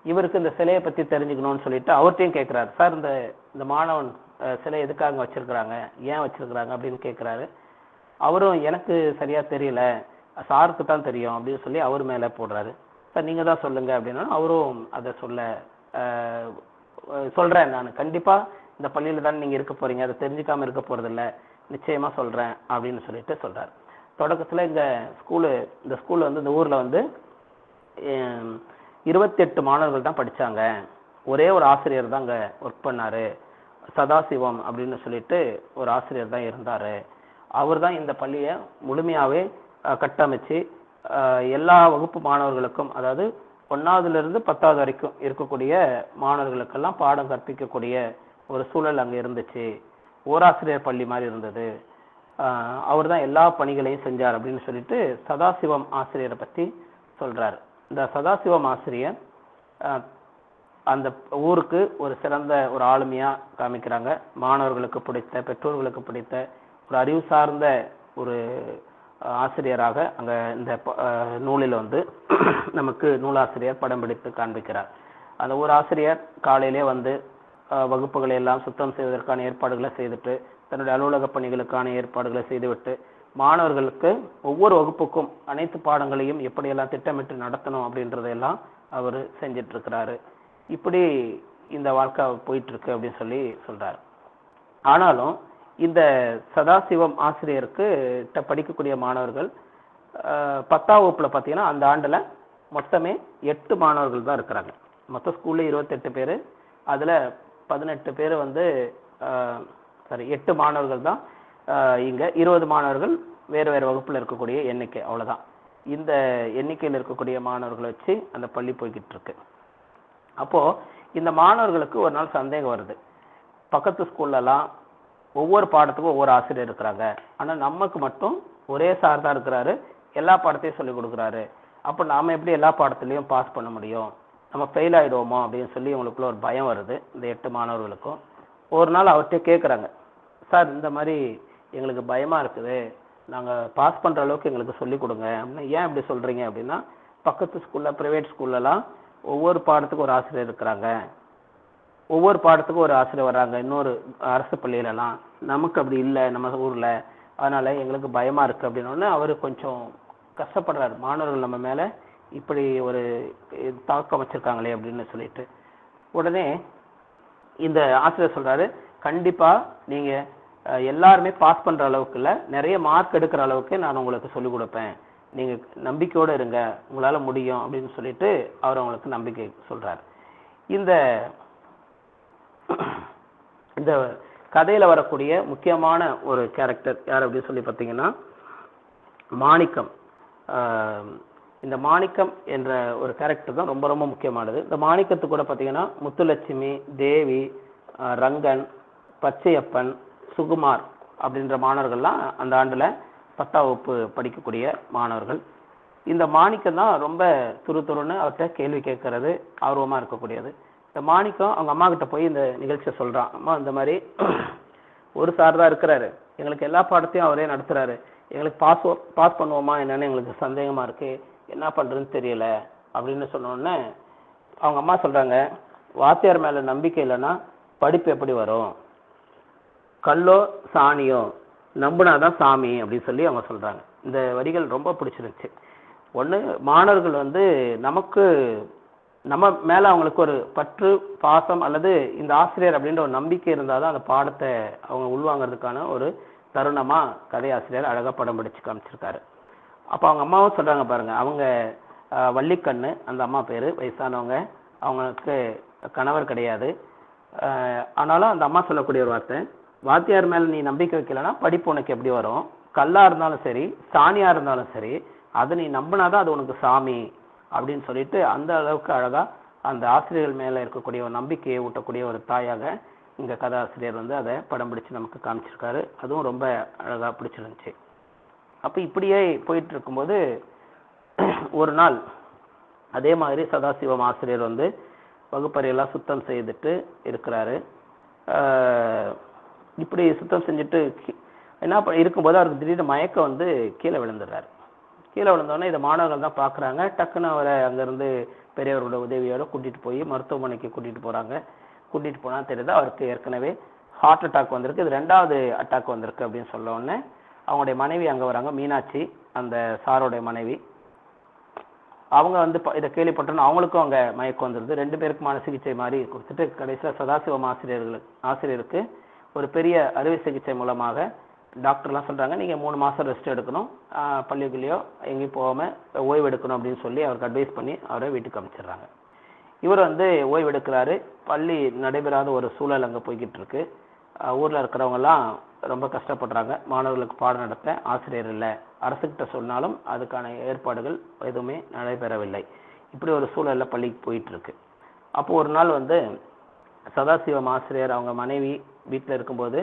இவருக்கு இந்த சிலையை பற்றி தெரிஞ்சுக்கணும்னு சொல்லிட்டு அவர்கிட்டையும் கேட்குறாரு. சார், இந்த மாணவன் சிலை எதுக்காக வச்சிருக்கிறாங்க, ஏன் வச்சிருக்கிறாங்க அப்படின்னு கேட்குறாரு. அவரும் எனக்கு சரியா தெரியல, சாருக்கு தான் தெரியும் அப்படின்னு சொல்லி அவர் மேலே போடுறாரு. சார், நீங்கள் தான் சொல்லுங்க அப்படின்னா அவரும் அதை சொல்கிறேன், நான் கண்டிப்பாக இந்த பள்ளியில் தான் நீங்கள் இருக்க போகிறீங்க, அதை தெரிஞ்சுக்காமல் இருக்க போகிறதில்ல, நிச்சயமாக சொல்கிறேன் அப்படின்னு சொல்லிட்டு சொல்கிறார். தொடக்கத்தில் இந்த ஸ்கூல் வந்து இந்த ஊரில் வந்து 28 மாணவர்கள் தான் படித்தாங்க. ஒரே ஒரு ஆசிரியர் தான் அங்கே ஒர்க் பண்ணார். சதாசிவம் அப்படின்னு சொல்லிட்டு ஒரு ஆசிரியர் தான் இருந்தார். அவர் தான் இந்த பள்ளியை முழுமையாகவே கட்டமைச்சு எல்லா வகுப்பு மாணவர்களுக்கும், அதாவது 1ஆவதுலேருந்து 10ஆவது வரைக்கும் இருக்கக்கூடிய மாணவர்களுக்கெல்லாம் பாடம் கற்பிக்கக்கூடிய ஒரு சூழல் அங்கே இருந்துச்சு. ஓராசிரியர் பள்ளி மாதிரி இருந்தது. அவர் தான் எல்லா பணிகளையும் செஞ்சார் அப்படின்னு சொல்லிட்டு சதாசிவம் ஆசிரியரை பற்றி சொல்கிறார். இந்த சதாசிவம் ஆசிரியர் அந்த ஊருக்கு ஒரு சிறந்த ஒரு ஆளுமையாக காமிக்கிறாங்க. மாணவர்களுக்கு பிடித்த, பெற்றோர்களுக்கு பிடித்த ஒரு அறிவு சார்ந்த ஒரு ஆசிரியராக அங்கே இந்த நூலில் வந்து நமக்கு நூலாசிரியர் படம் பிடித்து காண்பிக்கிறார். அந்த ஒரு ஆசிரியர் காலையிலே வந்து வகுப்புகளை எல்லாம் சுத்தம் செய்வதற்கான ஏற்பாடுகளை செய்துட்டு, தன்னுடைய அலுவலக பணிகளுக்கான ஏற்பாடுகளை செய்துவிட்டு, மாணவர்களுக்கு ஒவ்வொரு வகுப்புக்கும் அனைத்து பாடங்களையும் எப்படியெல்லாம் திட்டமிட்டு நடத்தணும் அப்படின்றதையெல்லாம் அவர் செஞ்சிட்டு இருக்கிறாரு. இப்படி இந்த வாழ்க்கை போயிட்டு இருக்கு அப்படின்னு சொல்லி சொல்றாரு. ஆனாலும் இந்த சதாசிவம் ஆசிரியருக்கு படிக்கக்கூடிய மாணவர்கள் 10ஆம் வகுப்புல பார்த்தீங்கன்னா அந்த ஆண்டில் மொத்தமே 8 மாணவர்கள் தான் இருக்கிறாங்க. மொத்த ஸ்கூல்ல 28 பேர், அதில் 18 பேர் வந்து 8 மாணவர்கள் தான் இங்க, 20 மாணவர்கள் வேறு வேறு வகுப்புல இருக்கக்கூடிய எண்ணிக்கை, அவ்வளவுதான். இந்த எண்ணிக்கையில் இருக்கக்கூடிய மாணவர்களை வச்சு அந்த பள்ளி போய்கிட்டு இருக்கு. அப்போ இந்த மாணவர்களுக்கு ஒரு நாள் சந்தேகம் வருது. பக்கத்து ஸ்கூல்லலாம் ஒவ்வொரு பாடத்துக்கும் ஒவ்வொரு ஆசிரியர் இருக்கிறாங்க, ஆனா நமக்கு மட்டும் ஒரே சார் தான் இருக்கிறாரு, எல்லா பாடத்தையும் சொல்லி கொடுக்குறாரு. அப்போ நாம எப்படி எல்லா பாடத்துலையும் பாஸ் பண்ண முடியும், நம்ம ஃபெயில் ஆயிடுவோமோ அப்படின்னு சொல்லி இவங்களுக்குள்ள ஒரு பயம் வருது இந்த 8 மாணவர்களுக்கும். ஒரு நாள் அவர்கிட்ட கேட்குறாங்க, சார் இந்த மாதிரி எங்களுக்கு பயமா இருக்குது, நாங்கள் பாஸ் பண்ணுற அளவுக்கு எங்களுக்கு சொல்லிக் கொடுங்க அப்படின்னா. ஏன் இப்படி சொல்கிறீங்க அப்படின்னா, பக்கத்து ஸ்கூலில், ப்ரைவேட் ஸ்கூல்லலாம் ஒவ்வொரு பாடத்துக்கும் ஒரு ஆசிரியர் இருக்கிறாங்க, ஒவ்வொரு பாடத்துக்கும் ஒரு ஆசிரியர் வர்றாங்க இன்னொரு அரசு பள்ளியிலலாம், நமக்கு அப்படி இல்லை நம்ம ஊரில், அதனால் எங்களுக்கு பயமாக இருக்குது அப்படின்னோடனே அவர் கொஞ்சம் கஷ்டப்படுறாரு. மாணவர்கள் நம்ம மேலே இப்படி ஒரு தாக்கம் வச்சுருக்காங்களே அப்படின்னு சொல்லிட்டு. உடனே இந்த ஆசிரியர் சொல்கிறாரு, கண்டிப்பாக நீங்கள் எல்லாருமே பாஸ் பண்ணுற அளவுக்கு இல்லை, நிறைய மார்க் எடுக்கிற அளவுக்கு நான் உங்களுக்கு சொல்லிக் கொடுப்பேன், நீங்கள் நம்பிக்கையோடு இருங்க, உங்களால் முடியும் அப்படின்னு சொல்லிட்டு அவர் அவங்களுக்கு நம்பிக்கை சொல்கிறார். இந்த இந்த கதையில் வரக்கூடிய முக்கியமான ஒரு கேரக்டர் யார் அப்படின்னு சொல்லி பார்த்தீங்கன்னா மாணிக்கம். இந்த மாணிக்கம் என்ற ஒரு கேரக்டர் தான் ரொம்ப ரொம்ப முக்கியமானது. இந்த மாணிக்கத்துக்கு கூட பார்த்தீங்கன்னா முத்துலட்சுமி, தேவி, ரங்கன், பச்சையப்பன், சுகுமார் அப்படின்ற மாணவர்கள்லாம் அந்த ஆண்டில் 10ஆம் வகுப்பு படிக்கக்கூடிய மாணவர்கள். இந்த மாணிக்கம் தான் ரொம்ப துருன்னு அவர்கிட்ட கேள்வி கேட்கறது, ஆர்வமாக இருக்கக்கூடியது. இந்த மாணிக்கம் அவங்க அம்மா கிட்ட போய் இந்த நிகழ்ச்சியை சொல்கிறான். அம்மா, இந்த மாதிரி ஒரு சார் தான் இருக்கிறாரு, எங்களுக்கு எல்லா பாடத்தையும் அவரே நடத்துகிறாரு, எங்களுக்கு பாஸ் பண்ணுவோமா என்னன்னு எங்களுக்கு சந்தேகமாக இருக்குது, என்ன பண்ணுறதுன்னு தெரியல அப்படின்னு சொன்னோடனே அவங்க அம்மா சொல்கிறாங்க, வாத்தியார் மேலே நம்பிக்கை இல்லைன்னா படிப்பு எப்படி வரும், கல்லோ சாணியோ நம்புனாதான் சாமி அப்படின்னு சொல்லி அவங்க சொல்கிறாங்க. இந்த வரிகள் ரொம்ப பிடிச்சிருந்துச்சு. ஒன்று, மாணவர்கள் வந்து நம்ம மேலே அவங்களுக்கு ஒரு பற்று, பாசம் அல்லது இந்த ஆசிரியர் அப்படின்ற ஒரு நம்பிக்கை இருந்தால் தான் அந்த பாடத்தை அவங்க உள்வாங்கிறதுக்கான ஒரு தருணமாக கதையாசிரியர் அழகாக படம் பிடிச்சு காமிச்சிருக்காரு. அப்போ அவங்க அம்மாவும் சொல்கிறாங்க பாருங்க, அவங்க வள்ளிக்கண்ணு அந்த அம்மா பேர், வயசானவங்க, அவங்களுக்கு கணவர் கிடையாது. ஆனாலும் அந்த அம்மா சொல்லக்கூடிய ஒரு வார்த்தை, வாத்தியார் மேலே நீ நம்பிக்கை வைக்கலைன்னா படிப்பு உனக்கு எப்படி வரும், கல்லாக இருந்தாலும் சரி சாணியாக இருந்தாலும் சரி அதை நீ நம்பினாதான் அது உனக்கு சாமி அப்படின்னு சொல்லிட்டு அந்த அளவுக்கு அழகாக அந்த ஆசிரியர்கள் மேலே இருக்கக்கூடிய ஒரு நம்பிக்கையை ஊட்டக்கூடிய ஒரு தாயாக இங்கே கதாசிரியர் வந்து அதை படம் பிடிச்சு நமக்கு காமிச்சிருக்காரு. அதுவும் ரொம்ப அழகாக பிடிச்சிருந்துச்சு. அப்போ இப்படியே போயிட்டு இருக்கும்போது ஒரு நாள் அதே மாதிரி சதாசிவம் ஆசிரியர் வந்து வகுப்பறையெல்லாம் சுத்தம் செய்துட்டு இருக்கிறாரு. இப்படி சுத்தம் செஞ்சுட்டு இருக்கும்போது அவருக்கு திடீர்னு மயக்கம் வந்து கீழே விழுந்துடுறாரு. கீழே விழுந்தோடனே இதை மாணவர்கள் தான் பார்க்குறாங்க. டக்குன்னு அவரை அங்கேருந்து பெரியவரோட உதவியோட கூட்டிகிட்டு போய் மருத்துவமனைக்கு கூட்டிகிட்டு போகிறாங்க. கூட்டிகிட்டு போனால் தெரியுது அவருக்கு ஏற்கனவே ஹார்ட் அட்டாக் வந்திருக்கு, இது 2வது அட்டாக் வந்திருக்கு அப்படின்னு சொல்ல உடனே அவங்களுடைய மனைவி அங்கே வராங்க, மீனாட்சி, அந்த சாரோடைய மனைவி. அவங்க வந்து இதை கேள்விப்பட்டோன்னு அவங்களுக்கும் அங்கே மயக்கம் வந்துடுது. 2 பேருக்குமான சிகிச்சை மாதிரி கொடுத்துட்டு கடைசியில் சதாசிவம் ஆசிரியருக்கு ஒரு பெரிய அறுவை சிகிச்சை மூலமாக டாக்டர்லாம் சொல்கிறாங்க, நீங்கள் 3 மாதம் ரெஸ்ட் எடுக்கணும், பள்ளிக்குள்ளேயோ எங்கேயும் போகாமல் ஓய்வு எடுக்கணும் அப்படின்னு சொல்லி அவருக்கு அட்வைஸ் பண்ணி அவரை வீட்டுக்கு அனுப்பிச்சிடுறாங்க. இவர் வந்து ஓய்வு எடுக்கிறாரு. பள்ளி நடைபெறாத ஒரு சூழல் அங்கே போய்கிட்டு இருக்கு. ஊரில் இருக்கிறவங்கெல்லாம் ரொம்ப கஷ்டப்படுறாங்க. மாணவர்களுக்கு பாடம் நடத்த ஆசிரியர் இல்லை. அரசுக்கிட்ட சொன்னாலும் அதுக்கான ஏற்பாடுகள் எதுவுமே நடைபெறவில்லை. இப்படி ஒரு சூழலில் பள்ளிக்கு போயிட்டு இருக்கு. அப்போ ஒரு நாள் வந்து சதாசிவம் ஆசிரியர் அவங்க மனைவி வீட்டில் இருக்கும்போது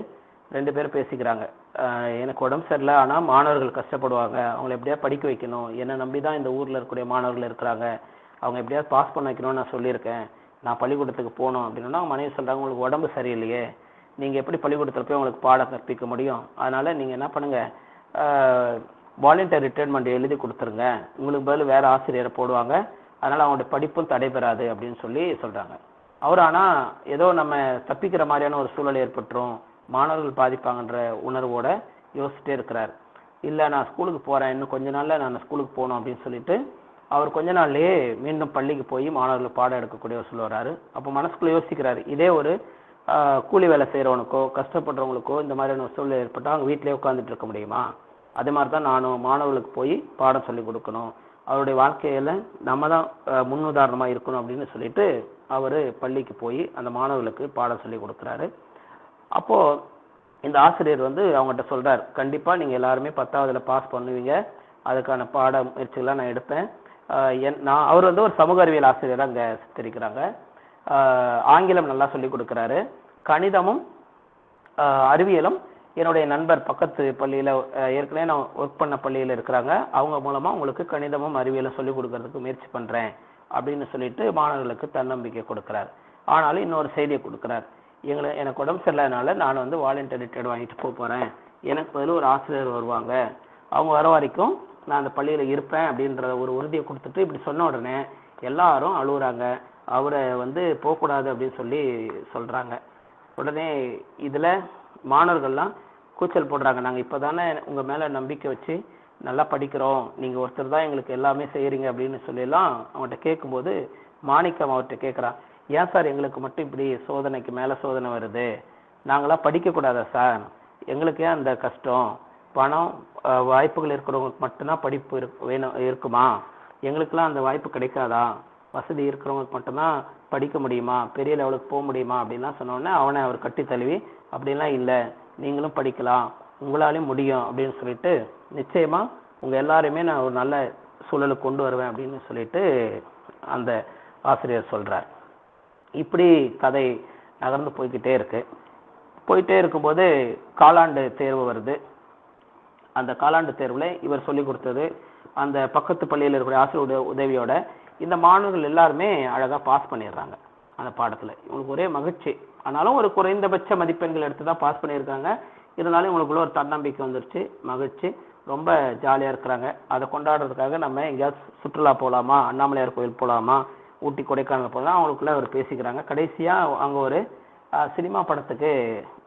2 பேரும் பேசிக்கிறாங்க. எனக்கு உடம்பு சரியில்லை, ஆனால் மாணவர்கள் கஷ்டப்படுவாங்க, அவங்களை எப்படியா படிக்க வைக்கணும், என்னை நம்பி தான் இந்த ஊரில் இருக்கக்கூடிய மாணவர்கள் இருக்கிறாங்க, அவங்க எப்படியாவது பாஸ் பண்ண வைக்கணும்னு நான் சொல்லியிருக்கேன், நான் பள்ளிக்கூடத்துக்கு போகணும் அப்படின்னா அவங்க மனைவி சொல்கிறாங்க, உங்களுக்கு உடம்பு சரியில்லையே, நீங்கள் எப்படி பள்ளிக்கூடத்தில் போய் உங்களுக்கு பாடம் கற்பிக்க முடியும், அதனால் நீங்கள் என்ன பண்ணுங்கள், வாலண்டியர் ரிட்டைர்மெண்ட் எழுதி கொடுத்துருங்க, உங்களுக்கு பதில் வேறு ஆசிரியரை போடுவாங்க, அதனால் அவங்களுடைய படிப்பும் தடைபெறாது அப்படின்னு சொல்லி சொல்கிறாங்க. அவர் ஆனால் ஏதோ நம்ம தப்பிக்கிற மாதிரியான ஒரு சூழல் ஏற்பட்டுரும், மாணவர்கள் பாதிப்பாங்கன்ற உணர்வோட யோசிச்சுட்டே இருக்கிறார். இல்லை நான் ஸ்கூலுக்கு போகிறேன், இன்னும் கொஞ்ச நாளில் நான் ஸ்கூலுக்கு போகணும் அப்படின்னு சொல்லிட்டு அவர் கொஞ்ச நாள்லேயே மீண்டும் பள்ளிக்கு போய் மாணவர்கள் பாடம் எடுக்கக்கூடிய ஒரு சூழல் வராரு. அப்போ மனசுக்குள்ளே யோசிக்கிறாரு, இதே ஒரு கூலி வேலை செய்கிறவனுக்கோ கஷ்டப்படுறவங்களுக்கோ இந்த மாதிரியான ஒரு சூழல் ஏற்பட்டால் அவங்க வீட்டிலே உட்காந்துட்டு இருக்க முடியுமா? அதே மாதிரி தான் நானும் மாணவர்களுக்கு போய் பாடம் சொல்லி கொடுக்கணும், அவருடைய வாழ்க்கையில் நம்ம தான் முன்னுதாரணமாக இருக்கணும் அப்படின்னு சொல்லிட்டு அவர் பள்ளிக்கு போய் அந்த மாணவர்களுக்கு பாடம் சொல்லி கொடுக்குறாரு. அப்போது இந்த ஆசிரியர் வந்து அவங்ககிட்ட சொல்கிறார், கண்டிப்பாக நீங்கள் எல்லாருமே 10ஆவதுல பாஸ் பண்ணுவீங்க, அதுக்கான பாட முயற்சிகள்லாம் நான் எடுப்பேன். அவர் வந்து ஒரு சமூக அறிவியல் ஆசிரியராக அங்கே சித்தரிக்கிறாங்க. ஆங்கிலம் நல்லா சொல்லி கொடுக்குறாரு, கணிதமும் அறிவியலும் என்னுடைய நண்பர் பக்கத்து பள்ளியில் ஏற்கனவே நான் ஒர்க் பண்ண பள்ளியில் இருக்கிறாங்க, அவங்க மூலமாக உங்களுக்கு கணிதமும் அறிவியலும் சொல்லிக் கொடுக்கறதுக்கு முயற்சி பண்ணுறேன் அப்படின்னு சொல்லிட்டு மாணவர்களுக்கு தன்னம்பிக்கை கொடுக்குறார். ஆனாலும் இன்னொரு செய்தியை கொடுக்குறார், எனக்கு உடம்பு சரியில்லாதனால நான் வந்து வாலண்டியர் ரிட்டையர்ட் வாங்கிட்டு போகிறேன், எனக்கு பதில் ஒரு ஆசிரியர் வருவாங்க, அவங்க வர வரைக்கும் நான் அந்த பள்ளியில் இருப்பேன் அப்படின்ற ஒரு உறுதியை கொடுத்துட்டு இப்படி சொன்ன உடனே எல்லாரும் அழுகுறாங்க, அவரை வந்து போகக்கூடாது அப்படின்னு சொல்லி சொல்கிறாங்க. உடனே இதில் மாணவர்கள்லாம் கூச்சல் போடுறாங்க, நாங்கள் இப்போ தானே உங்கள் மேலே நம்பிக்கை வச்சு நல்லா படிக்கிறோம், நீங்கள் ஒருத்தர் தான் எங்களுக்கு எல்லாமே செய்கிறீங்க அப்படின்னு சொல்லிலாம் அவங்கள்ட்ட கேட்கும்போது மாணிக்கம் அவர்கிட்ட கேட்குறான், ஏன் சார் எங்களுக்கு மட்டும் இப்படி சோதனைக்கு மேலே சோதனை வருது, நாங்களாம் படிக்கக்கூடாதா சார், எங்களுக்கு ஏன் அந்த கஷ்டம், பணம் வாய்ப்புகள் இருக்கிறவங்களுக்கு மட்டும்தான் படிப்பு இருக்குமா, எங்களுக்கெல்லாம் அந்த வாய்ப்பு கிடைக்காதா, வசதி இருக்கிறவங்களுக்கு மட்டும்தான் படிக்க முடியுமா, பெரிய லெவலுக்கு போக முடியுமா அப்படின்லாம் சொன்னோடனே அவனை அவர் கட்டி தழுவி, அப்படின்லாம் இல்லை, நீங்களும் படிக்கலாம், உங்களாலையும் முடியும் அப்படின்னு சொல்லிட்டு நிச்சயமாக உங்கள் எல்லாருமே நான் ஒரு நல்ல சூழலுக்கு கொண்டு வருவேன் அப்படின்னு சொல்லிட்டு அந்த ஆசிரியர் சொல்கிறார். இப்படி கதை நகர்ந்து போய்கிட்டே இருக்கும்போது காலாண்டு தேர்வு வருது. அந்த காலாண்டு தேர்வில் இவர் சொல்லி கொடுத்தது அந்த பக்கத்து பள்ளியில் இருக்கிற ஆசிரியருடைய உதவியோட இந்த மாணவர்கள் எல்லாருமே அழகாக பாஸ் பண்ணிடுறாங்க அந்த பாடத்தில். இவங்களுக்கு ஒரே மகிழ்ச்சி, ஆனாலும் ஒரு குறைந்தபட்ச மதிப்பெண்கள் எடுத்து தான் பாஸ் பண்ணியிருக்காங்க, இருந்தாலும் இவங்களுக்குள்ள ஒரு தன்னம்பிக்கை வந்துருச்சு, மகிழ்ச்சி, ரொம்ப ஜாலியாக இருக்கிறாங்க. அதை கொண்டாடுறதுக்காக நம்ம எங்கேயாவது சுற்றுலா போகலாமா, அண்ணாமலையார் கோயில் போகலாமா, ஊட்டி கொடைக்கானல் போகலாம், அவங்களுக்குள்ள அவர் பேசிக்கிறாங்க. கடைசியாக அங்கே ஒரு சினிமா படத்துக்கு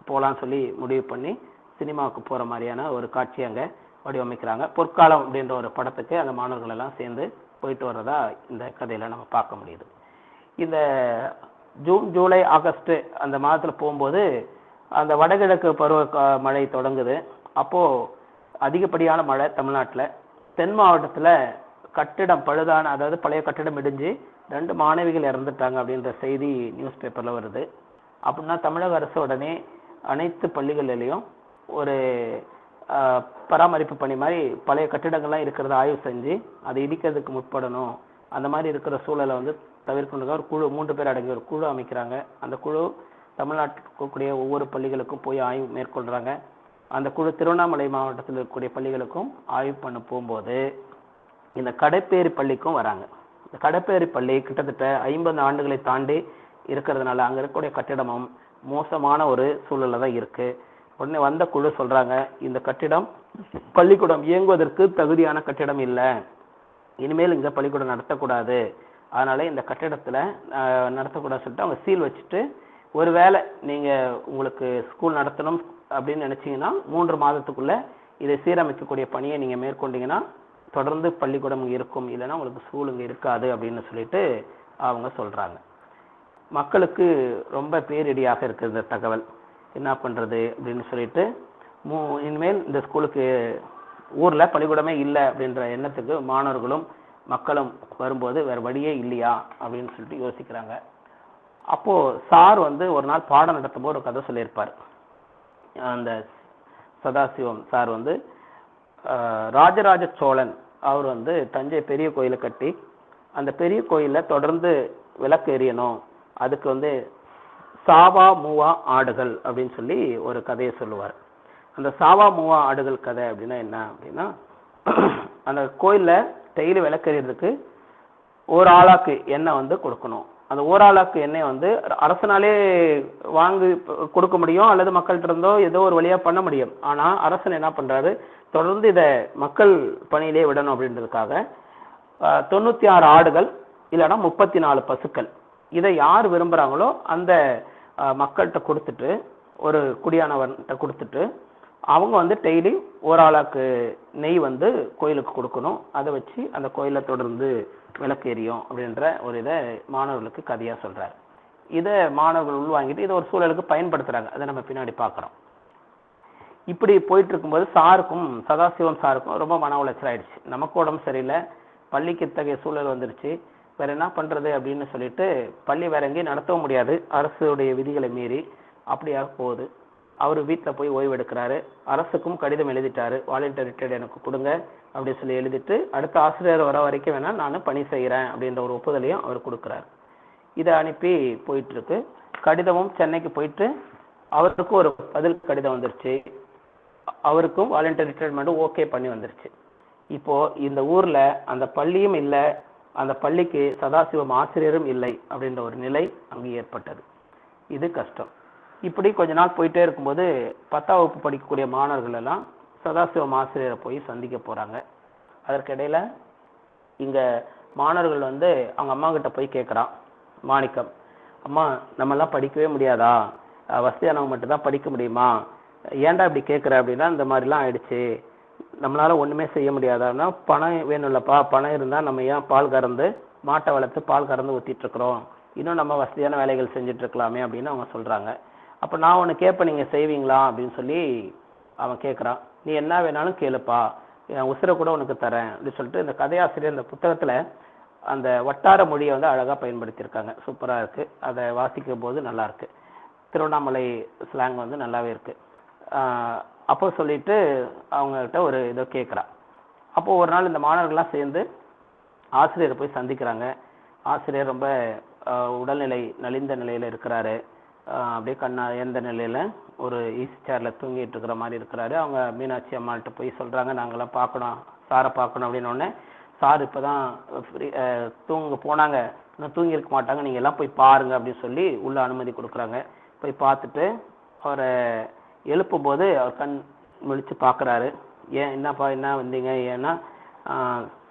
போகலான்னு சொல்லி முடிவு பண்ணி சினிமாவுக்கு போகிற மாதிரியான ஒரு காட்சி அங்கே வடிவமைக்கிறாங்க. பொற்காலம் அப்படின்ற ஒரு படத்துக்கு அந்த மாணவர்கள் எல்லாம் சேர்ந்து போயிட்டு வர்றதா இந்த கதையில் நம்ம பார்க்க முடியுது. இந்த ஜூன், ஜூலை, ஆகஸ்ட் அந்த மாதத்தில் போகும்போது அந்த வடகிழக்கு பருவ மழை தொடங்குது. அப்போது அதிகப்படியான மழை தமிழ்நாட்டில். தென் மாவட்டத்தில் கட்டிடம் பழுதான, அதாவது பழைய கட்டிடம் இடிஞ்சு 2 மாணவிகள் இறந்துட்டாங்க அப்படின்ற செய்தி நியூஸ் பேப்பரில் வருது. அப்படின்னா தமிழக அரசு உடனே அனைத்து பள்ளிகளிலையும் ஒரு பராமரிப்பு பணி மாதிரி பழைய கட்டிடங்கள்லாம் இருக்கிறத ஆய்வு செஞ்சு அதை இடிக்கிறதுக்கு முற்படணும், அந்த மாதிரி இருக்கிற சூழலை வந்து தவிர்க்கணுங்க ஒரு குழு, 3 பேர் அடங்கிய ஒரு குழு அமைக்கிறாங்க. அந்த குழு தமிழ்நாட்டில் இருக்கக்கூடிய ஒவ்வொரு பள்ளிகளுக்கும் போய் ஆய்வு மேற்கொள்கிறாங்க. அந்த குழு திருவண்ணாமலை மாவட்டத்தில் இருக்கக்கூடிய பள்ளிகளுக்கும் ஆய்வு பண்ண போகும்போது இந்த கடைப்பேரி பள்ளிக்கும் வராங்க. இந்த கடைப்பேரி பள்ளி கிட்டத்தட்ட 50 ஆண்டுகளை தாண்டி இருக்கிறதுனால அங்கே இருக்கக்கூடிய கட்டிடமும் மோசமான ஒரு சூழலில் தான் இருக்குது. உடனே வந்த குழு சொல்றாங்க, இந்த கட்டிடம் பள்ளிக்கூடம் இயங்குவதற்கு தகுதியான கட்டிடம் இல்லை, இனிமேல் இங்க பள்ளிக்கூடம் நடத்தக்கூடாது, அதனால இந்த கட்டிடத்துல நடத்தக்கூடாதுன்னு சொல்லிட்டு அவங்க சீல் வச்சுட்டு, ஒருவேளை நீங்க உங்களுக்கு ஸ்கூல் நடத்தணும் அப்படின்னு நினைச்சீங்கன்னா 3 மாதத்துக்குள்ள இதை சீரமைக்கக்கூடிய பணியை நீங்க மேற்கொண்டீங்கன்னா தொடர்ந்து பள்ளிக்கூடம் இருக்கும், இல்லைன்னா உங்களுக்கு ஸ்கூல் இங்க இருக்காது அப்படின்னு சொல்லிட்டு அவங்க சொல்றாங்க. மக்களுக்கு ரொம்ப பேரிடியாக இருக்கு இந்த தகவல். என்ன பண்றது அப்படின்னு சொல்லிட்டு இனிமேல் இந்த ஸ்கூலுக்கு ஊர்ல பள்ளிக்கூடமே இல்லை அப்படின்ற எண்ணத்துக்கு மாணவர்களும் மக்களும் வரும்போது வேற வழியே இல்லையா அப்படின்னு சொல்லிட்டு யோசிக்கிறாங்க. அப்போ சார் ஒரு நாள் பாடம் நடத்தும் போது ஒரு கதை சொல்லியிருப்பார். அந்த சதாசிவம் சார் ராஜராஜ சோழன் அவர் தஞ்சை பெரிய கோயிலை கட்டி அந்த பெரிய கோயில தொடர்ந்து விளக்கு எரியணும், அதுக்கு சாவா மூவா ஆடுகள் அப்படின்னு சொல்லி ஒரு கதையை சொல்லுவார். அந்த சாவா மூவா ஆடுகள் கதை அப்படின்னா என்ன அப்படின்னா, அந்த கோயில்ல டெய்லி விளக்கு எரியறதுக்கு ஒரு ஆளாக்கு எண்ணெய் கொடுக்கணும். அந்த ஓராளாக்கு எண்ணெய் அரசனாலே வாங்கி கொடுக்க முடியும், அல்லது மக்கள்கிட்ட இருந்தோ ஏதோ ஒரு வழியா பண்ண முடியும். ஆனா அரசன் என்ன பண்றாரு, தொடர்ந்து இதை மக்கள் பணியிலே விடணும் அப்படின்றதுக்காக 96 ஆடுகள் இல்லைன்னா 34 பசுக்கள், இதை யார் விரும்புறாங்களோ அந்த மக்கள்கிட்ட கொடுத்துட்டு, ஒரு குடியானவன்கிட்ட கொடுத்துட்டு, அவங்க டெய்லி ஓராளாக்கு நெய் கோயிலுக்கு கொடுக்கணும், அதை வச்சு அந்த கோயிலை தொடர்ந்து விளக்கு எரியும் அப்படின்ற ஒரு இதை மாணவர்களுக்கு கதையா சொல்றாரு. இதை மாணவர்கள் உள்வாங்கிட்டு இதை ஒரு சூழலுக்கு பயன்படுத்துறாங்க, அதை நம்ம பின்னாடி பார்க்குறோம். இப்படி போயிட்டு இருக்கும்போது சாருக்கும் சதாசிவம் சாருக்கும் ரொம்ப மன உளைச்சல் ஆயிடுச்சு. நமக்கு உடம்பு சரியில்லை, பள்ளிக்கு இத்தகைய சூழல் வந்துருச்சு, வேற என்ன பண்றது அப்படின்னு சொல்லிட்டு பள்ளி வேற எங்கேயும் நடத்தவும் முடியாது, அரசுடைய விதிகளை மீறி. அப்படியாக போகுது. அவர் வீட்டில் போய் ஓய்வு எடுக்கிறாரு. அரசுக்கும் கடிதம் எழுதிட்டாரு, வாலண்டியர் ரிட்டையர்ட் எனக்கு கொடுங்க அப்படின்னு சொல்லி எழுதிட்டு, அடுத்த ஆசிரியர் வர வரைக்கும் வேணா நான் பணி செய்கிறேன் அப்படின்ற ஒரு ஒப்புதலையும் அவர் கொடுக்குறாரு. இதை அனுப்பி போயிட்டு இருக்கு. கடிதமும் சென்னைக்கு போயிட்டு அவருக்கும் ஒரு பதில் கடிதம் வந்துருச்சு, அவருக்கும் வாலண்டியர் ரிட்டையர்மெண்ட் ஓகே பண்ணி வந்துருச்சு. இப்போ இந்த ஊர்ல அந்த பள்ளியும் இல்லை, அந்த பள்ளிக்கு சதாசிவம் ஆசிரியரும் இல்லை அப்படின்ற ஒரு நிலை அங்கு ஏற்பட்டது. இது கஷ்டம். இப்படி கொஞ்ச நாள் போயிட்டே இருக்கும்போது 10ஆம் வகுப்பு படிக்கக்கூடிய மாணவர்கள் எல்லாம் சதாசிவம் ஆசிரியரை போய் சந்திக்க போறாங்க. அதற்கிடையில இங்க மாணவர்கள் அவங்க அம்மா கிட்ட போய் கேட்குறான் மாணிக்கம், அம்மா நம்ம எல்லாம் படிக்கவே முடியாதா, வசதியானவங்க மட்டும் தான் படிக்க முடியுமா, ஏன்டா இப்படி கேட்குற அப்படின்னா, இந்த மாதிரிலாம் ஆயிடுச்சு, நம்மளால ஒண்ணுமே செய்ய முடியாதான்னா, பணம் வேணும்லப்பா, பணம் இருந்தா நம்ம ஏன் பால் கறந்து மாட்டை வளர்த்து பால் கறந்து ஊத்திட்டு இருக்கிறோம், இன்னும் நம்ம வசதியான வேலைகள் செஞ்சுட்டு இருக்கலாமே அப்படின்னு அவங்க சொல்றாங்க. அப்ப நான் ஒண்ணு கேட்பேன், நீங்க செய்வீங்களா அப்படின்னு சொல்லி அவன் கேட்கறான். நீ என்ன வேணாலும் கேளுப்பா, என் உசுரை கூட உனக்கு தரேன் அப்படின்னு சொல்லிட்டு இந்த கதையாசிரியர் இந்த புத்தகத்துல அந்த வட்டார மொழியை அழகா பயன்படுத்தியிருக்காங்க. சூப்பரா இருக்கு, அதை வாசிக்கும் போது நல்லா இருக்கு. திருவண்ணாமலை ஸ்லாங் நல்லாவே இருக்கு. அப்போ சொல்லிட்டு அவங்ககிட்ட ஒரு இதை கேட்குறான். அப்போ ஒரு நாள் இந்த மாணவர்கள்லாம் சேர்ந்து ஆசிரியரை போய் சந்திக்கிறாங்க. ஆசிரியர் ரொம்ப உடல்நிலை நலிந்த நிலையில இருக்கிறாரு, அப்படியே எந்த நிலையில ஒரு ஈசி சேர்ல தூங்கிட்டு இருக்கிற மாதிரி இருக்கிறாரு. அவங்க மீனாட்சி அம்மாள்கிட்ட போய் சொல்றாங்க, நாங்கெல்லாம் பார்க்கணும், சாரை பார்க்கணும் அப்படின்னு. உடனே சார் இப்பதான் தூங்க போனாங்க, இன்னும் தூங்கி இருக்க மாட்டாங்க, நீங்க எல்லாம் போய் பாருங்க அப்படின்னு சொல்லி உள்ள அனுமதி கொடுக்குறாங்க. போய் பார்த்துட்டு அவரை எழுப்பும் போது அவர் கண் முழிச்சு பார்க்குறாரு. ஏன் என்னப்பா என்ன வந்தீங்க, ஏன்னா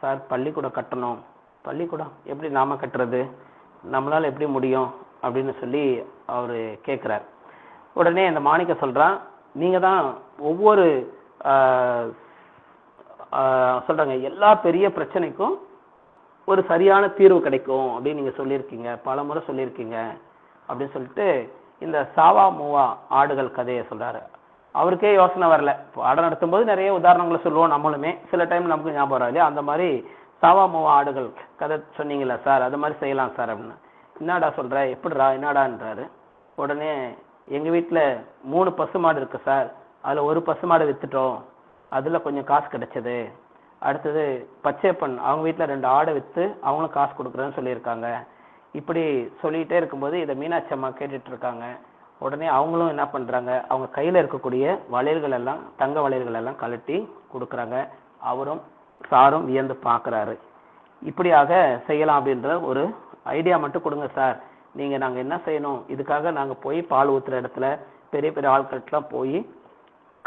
சார் பள்ளிக்கூடம் கட்டணும். பள்ளிக்கூடம் எப்படி நாம கட்டுறது, நம்மளால எப்படி முடியும் அப்படின்னு சொல்லி அவரு கேட்குறார். உடனே அந்த மாணிக்க சொல்றான், நீங்க தான் ஒவ்வொரு சொல்றாங்க எல்லா பெரிய பிரச்சனைக்கும் ஒரு சரியான தீர்வு கிடைக்கும் அப்படின்னு நீங்க சொல்லியிருக்கீங்க, பல முறை சொல்லியிருக்கீங்க அப்படின்னு சொல்லிட்டு இந்த சாவா மூவா ஆடுகள் கதையை சொல்றாரு. அவருக்கே யோசனை வரல. பாடம் நடத்தும் போது நிறைய உதாரணங்களை சொல்லுவோம் நம்மளுமே, சில டைம் நமக்கு ஞாபகம் வரும் இல்லையா, அந்த மாதிரி சாவா மூவா ஆடுகள் கதை சொன்னீங்களா சார், அது மாதிரி செய்யலாம் சார் அப்படின்னு. என்னடா சொல்ற, எப்படிடா என்னடான்றாரு. உடனே எங்க வீட்டுல 3 பசுமாடு இருக்கு சார், அதுல ஒரு பசுமாடு வித்துட்டோம், அதுல கொஞ்சம் காசு கிடைச்சது. அடுத்தது பச்சைப்பன் அவங்க வீட்டுல 2 ஆடை வித்து அவங்களும் காசு கொடுக்குறேன்னு சொல்லியிருக்காங்க. இப்படி சொல்லிட்டே இருக்கும்போது இதை மீனாட்சி அம்மா கேட்டுட்டு இருக்காங்க. உடனே அவங்களும் என்ன பண்றாங்க, அவங்க கையில இருக்கக்கூடிய வளையல்கள் எல்லாம், தங்க வளையல்கள் எல்லாம் கழட்டி கொடுக்குறாங்க. அவரும் சாரும் வியந்து பார்க்கறாரு. இப்படியாக செய்யலாம் அப்படின்ற ஒரு ஐடியா மட்டும் கொடுங்க சார், நாங்க என்ன செய்யணும், இதுக்காக நாங்க போய் பால் ஊத்துற இடத்துல பெரிய பெரிய ஆட்கள்லாம் போய்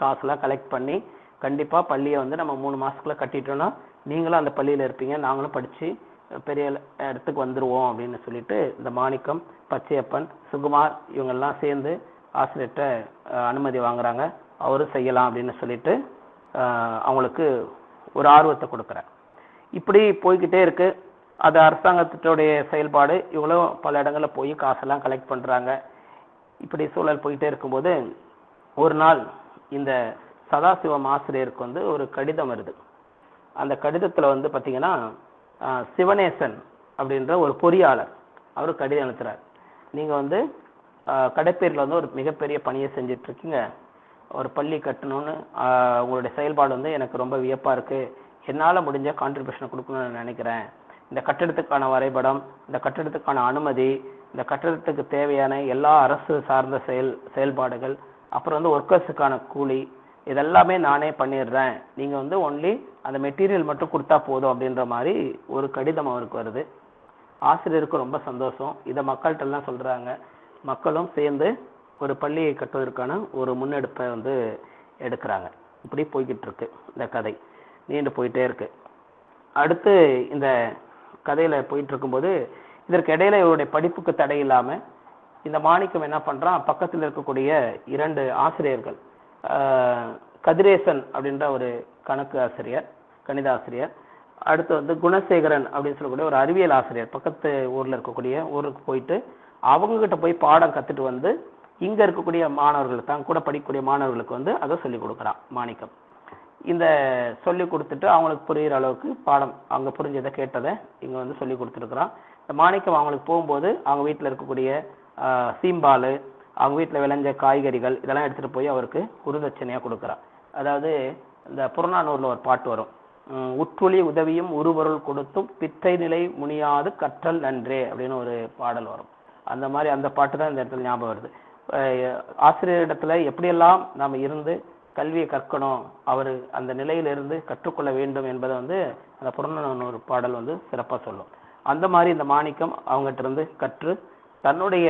காசுலாம் கலெக்ட் பண்ணி கண்டிப்பாக பள்ளியை வந்து நம்ம 3 மாசத்துக்குள்ள கட்டிட்டோம்னா நீங்களும் அந்த பள்ளியில் இருப்பீங்க, நாங்களும் படித்து பெரிய இடத்துக்கு வந்துடுவோம் அப்படின்னு சொல்லிட்டு இந்த மாணிக்கம், பச்சையப்பன், சுகுமார் இவங்கெல்லாம் சேர்ந்து ஆசிரியர்கிட்ட அனுமதி வாங்குறாங்க. அவரும் செய்யலாம் அப்படின்னு சொல்லிட்டு அவங்களுக்கு ஒரு ஆர்வத்தை கொடுக்குறார். இப்படி போய்கிட்டே இருக்கு. அது அரசாங்கத்துடைய செயல்பாடு. இவங்களும் பல இடங்களில் போய் காசெல்லாம் கலெக்ட் பண்ணுறாங்க. இப்படி சூழல் போயிட்டே இருக்கும்போது ஒரு நாள் இந்த சதாசிவம் ஆசிரியருக்கு வந்து ஒரு கடிதம் வருது. அந்த கடிதத்தில் வந்து பார்த்தீங்கன்னா சிவனேசன் அப்படின்ற ஒரு பொறியாளர் அவர் கடிதம் எழுத்துறார். நீங்கள் வந்து கடைப்பேரில் வந்து ஒரு மிகப்பெரிய பணியை செஞ்சிட்ருக்கீங்க, ஒரு பள்ளி கட்டணும்னு உங்களுடைய செயல்பாடு வந்து எனக்கு ரொம்ப வியப்பாக இருக்குது, என்னால் முடிஞ்ச கான்ட்ரிபியூஷனை கொடுக்கணும்னு நினைக்கிறேன். இந்த கட்டடத்துக்கான வரைபடம், இந்த கட்டடத்துக்கான அனுமதி, இந்த கட்டடத்துக்கு தேவையான எல்லா அரசு சார்ந்த செயல்பாடுகள், அப்புறம் வந்து ஒர்க்கர்ஸுக்கான கூலி, இதெல்லாமே நானே பண்ணிடுறேன், நீங்கள் வந்து ஒன்லி அந்த மெட்டீரியல் மட்டும் கொடுத்தா போதும் அப்படின்ற மாதிரி ஒரு கடிதம் அவருக்கு வருது. ஆசிரியருக்கு ரொம்ப சந்தோஷம். இதை மக்கள்கிட்டலாம் சொல்கிறாங்க. மக்களும் சேர்ந்து ஒரு பள்ளியை கட்டுவதற்கான ஒரு முன்னெடுப்பை வந்து எடுக்கிறாங்க. இப்படி போய்கிட்டு இருக்கு இந்த கதை, நீண்டு போயிட்டே இருக்கு. அடுத்து இந்த கதையில் போயிட்டு இருக்கும்போது இதற்கு இடையில இவருடைய படிப்புக்கு தடை இல்லாமல் இந்த மாணிக்கம் என்ன பண்ணுறான், பக்கத்தில் இருக்கக்கூடிய 2 ஆசிரியர்கள், கதிரேசன் அப்படின்ற ஒரு கணக்கு ஆசிரியர், கணித ஆசிரியர், அடுத்து வந்து குணசேகரன் அப்படின்னு சொல்லக்கூடிய ஒரு அறிவியல் ஆசிரியர், பக்கத்து ஊரில் இருக்கக்கூடிய ஊருக்கு போயிட்டு அவங்ககிட்ட போய் பாடம் கற்றுட்டு வந்து இங்கே இருக்கக்கூடிய மாணவர்களுக்கு, தான் கூட படிக்கக்கூடிய மாணவர்களுக்கு வந்து அதை சொல்லிக் கொடுக்குறான் மாணிக்கம். இந்த சொல்லி கொடுத்துட்டு அவங்களுக்கு புரிகிற அளவுக்கு பாடம் அவங்க புரிஞ்சதை கேட்டதை இங்கே வந்து சொல்லி கொடுத்துருக்குறான். இந்த மாணிக்கம் அவங்களுக்கு போகும்போது அவங்க வீட்டில் இருக்கக்கூடிய சீம்பால், அவங்க வீட்டில் விளைஞ்ச காய்கறிகள் இதெல்லாம் எடுத்துகிட்டு போய் அவருக்கு குருதட்சணையாக கொடுக்குறான். அதாவது இந்த புறநானூரில் ஒரு பாட்டு வரும், உற்றுளி உதவியும் உருபொருள் கொடுத்தும் பிற்றை நிலை முனியாது கற்றல் நன்றே அப்படின்னு ஒரு பாடல் வரும். அந்த மாதிரி அந்த பாட்டு தான் இந்த இடத்துல ஞாபகம் வருது. ஆசிரியரிடத்துல எப்படியெல்லாம் நாம் இருந்து கல்வியை கற்கணும், அவர் அந்த நிலையிலிருந்து கற்றுக்கொள்ள வேண்டும் என்பதை வந்து அந்த புறநானூறு பாடல் வந்து சிறப்பாக சொல்லும். அந்த மாதிரி இந்த மாணிக்கம் அவங்ககிட்ட இருந்து கற்று தன்னுடைய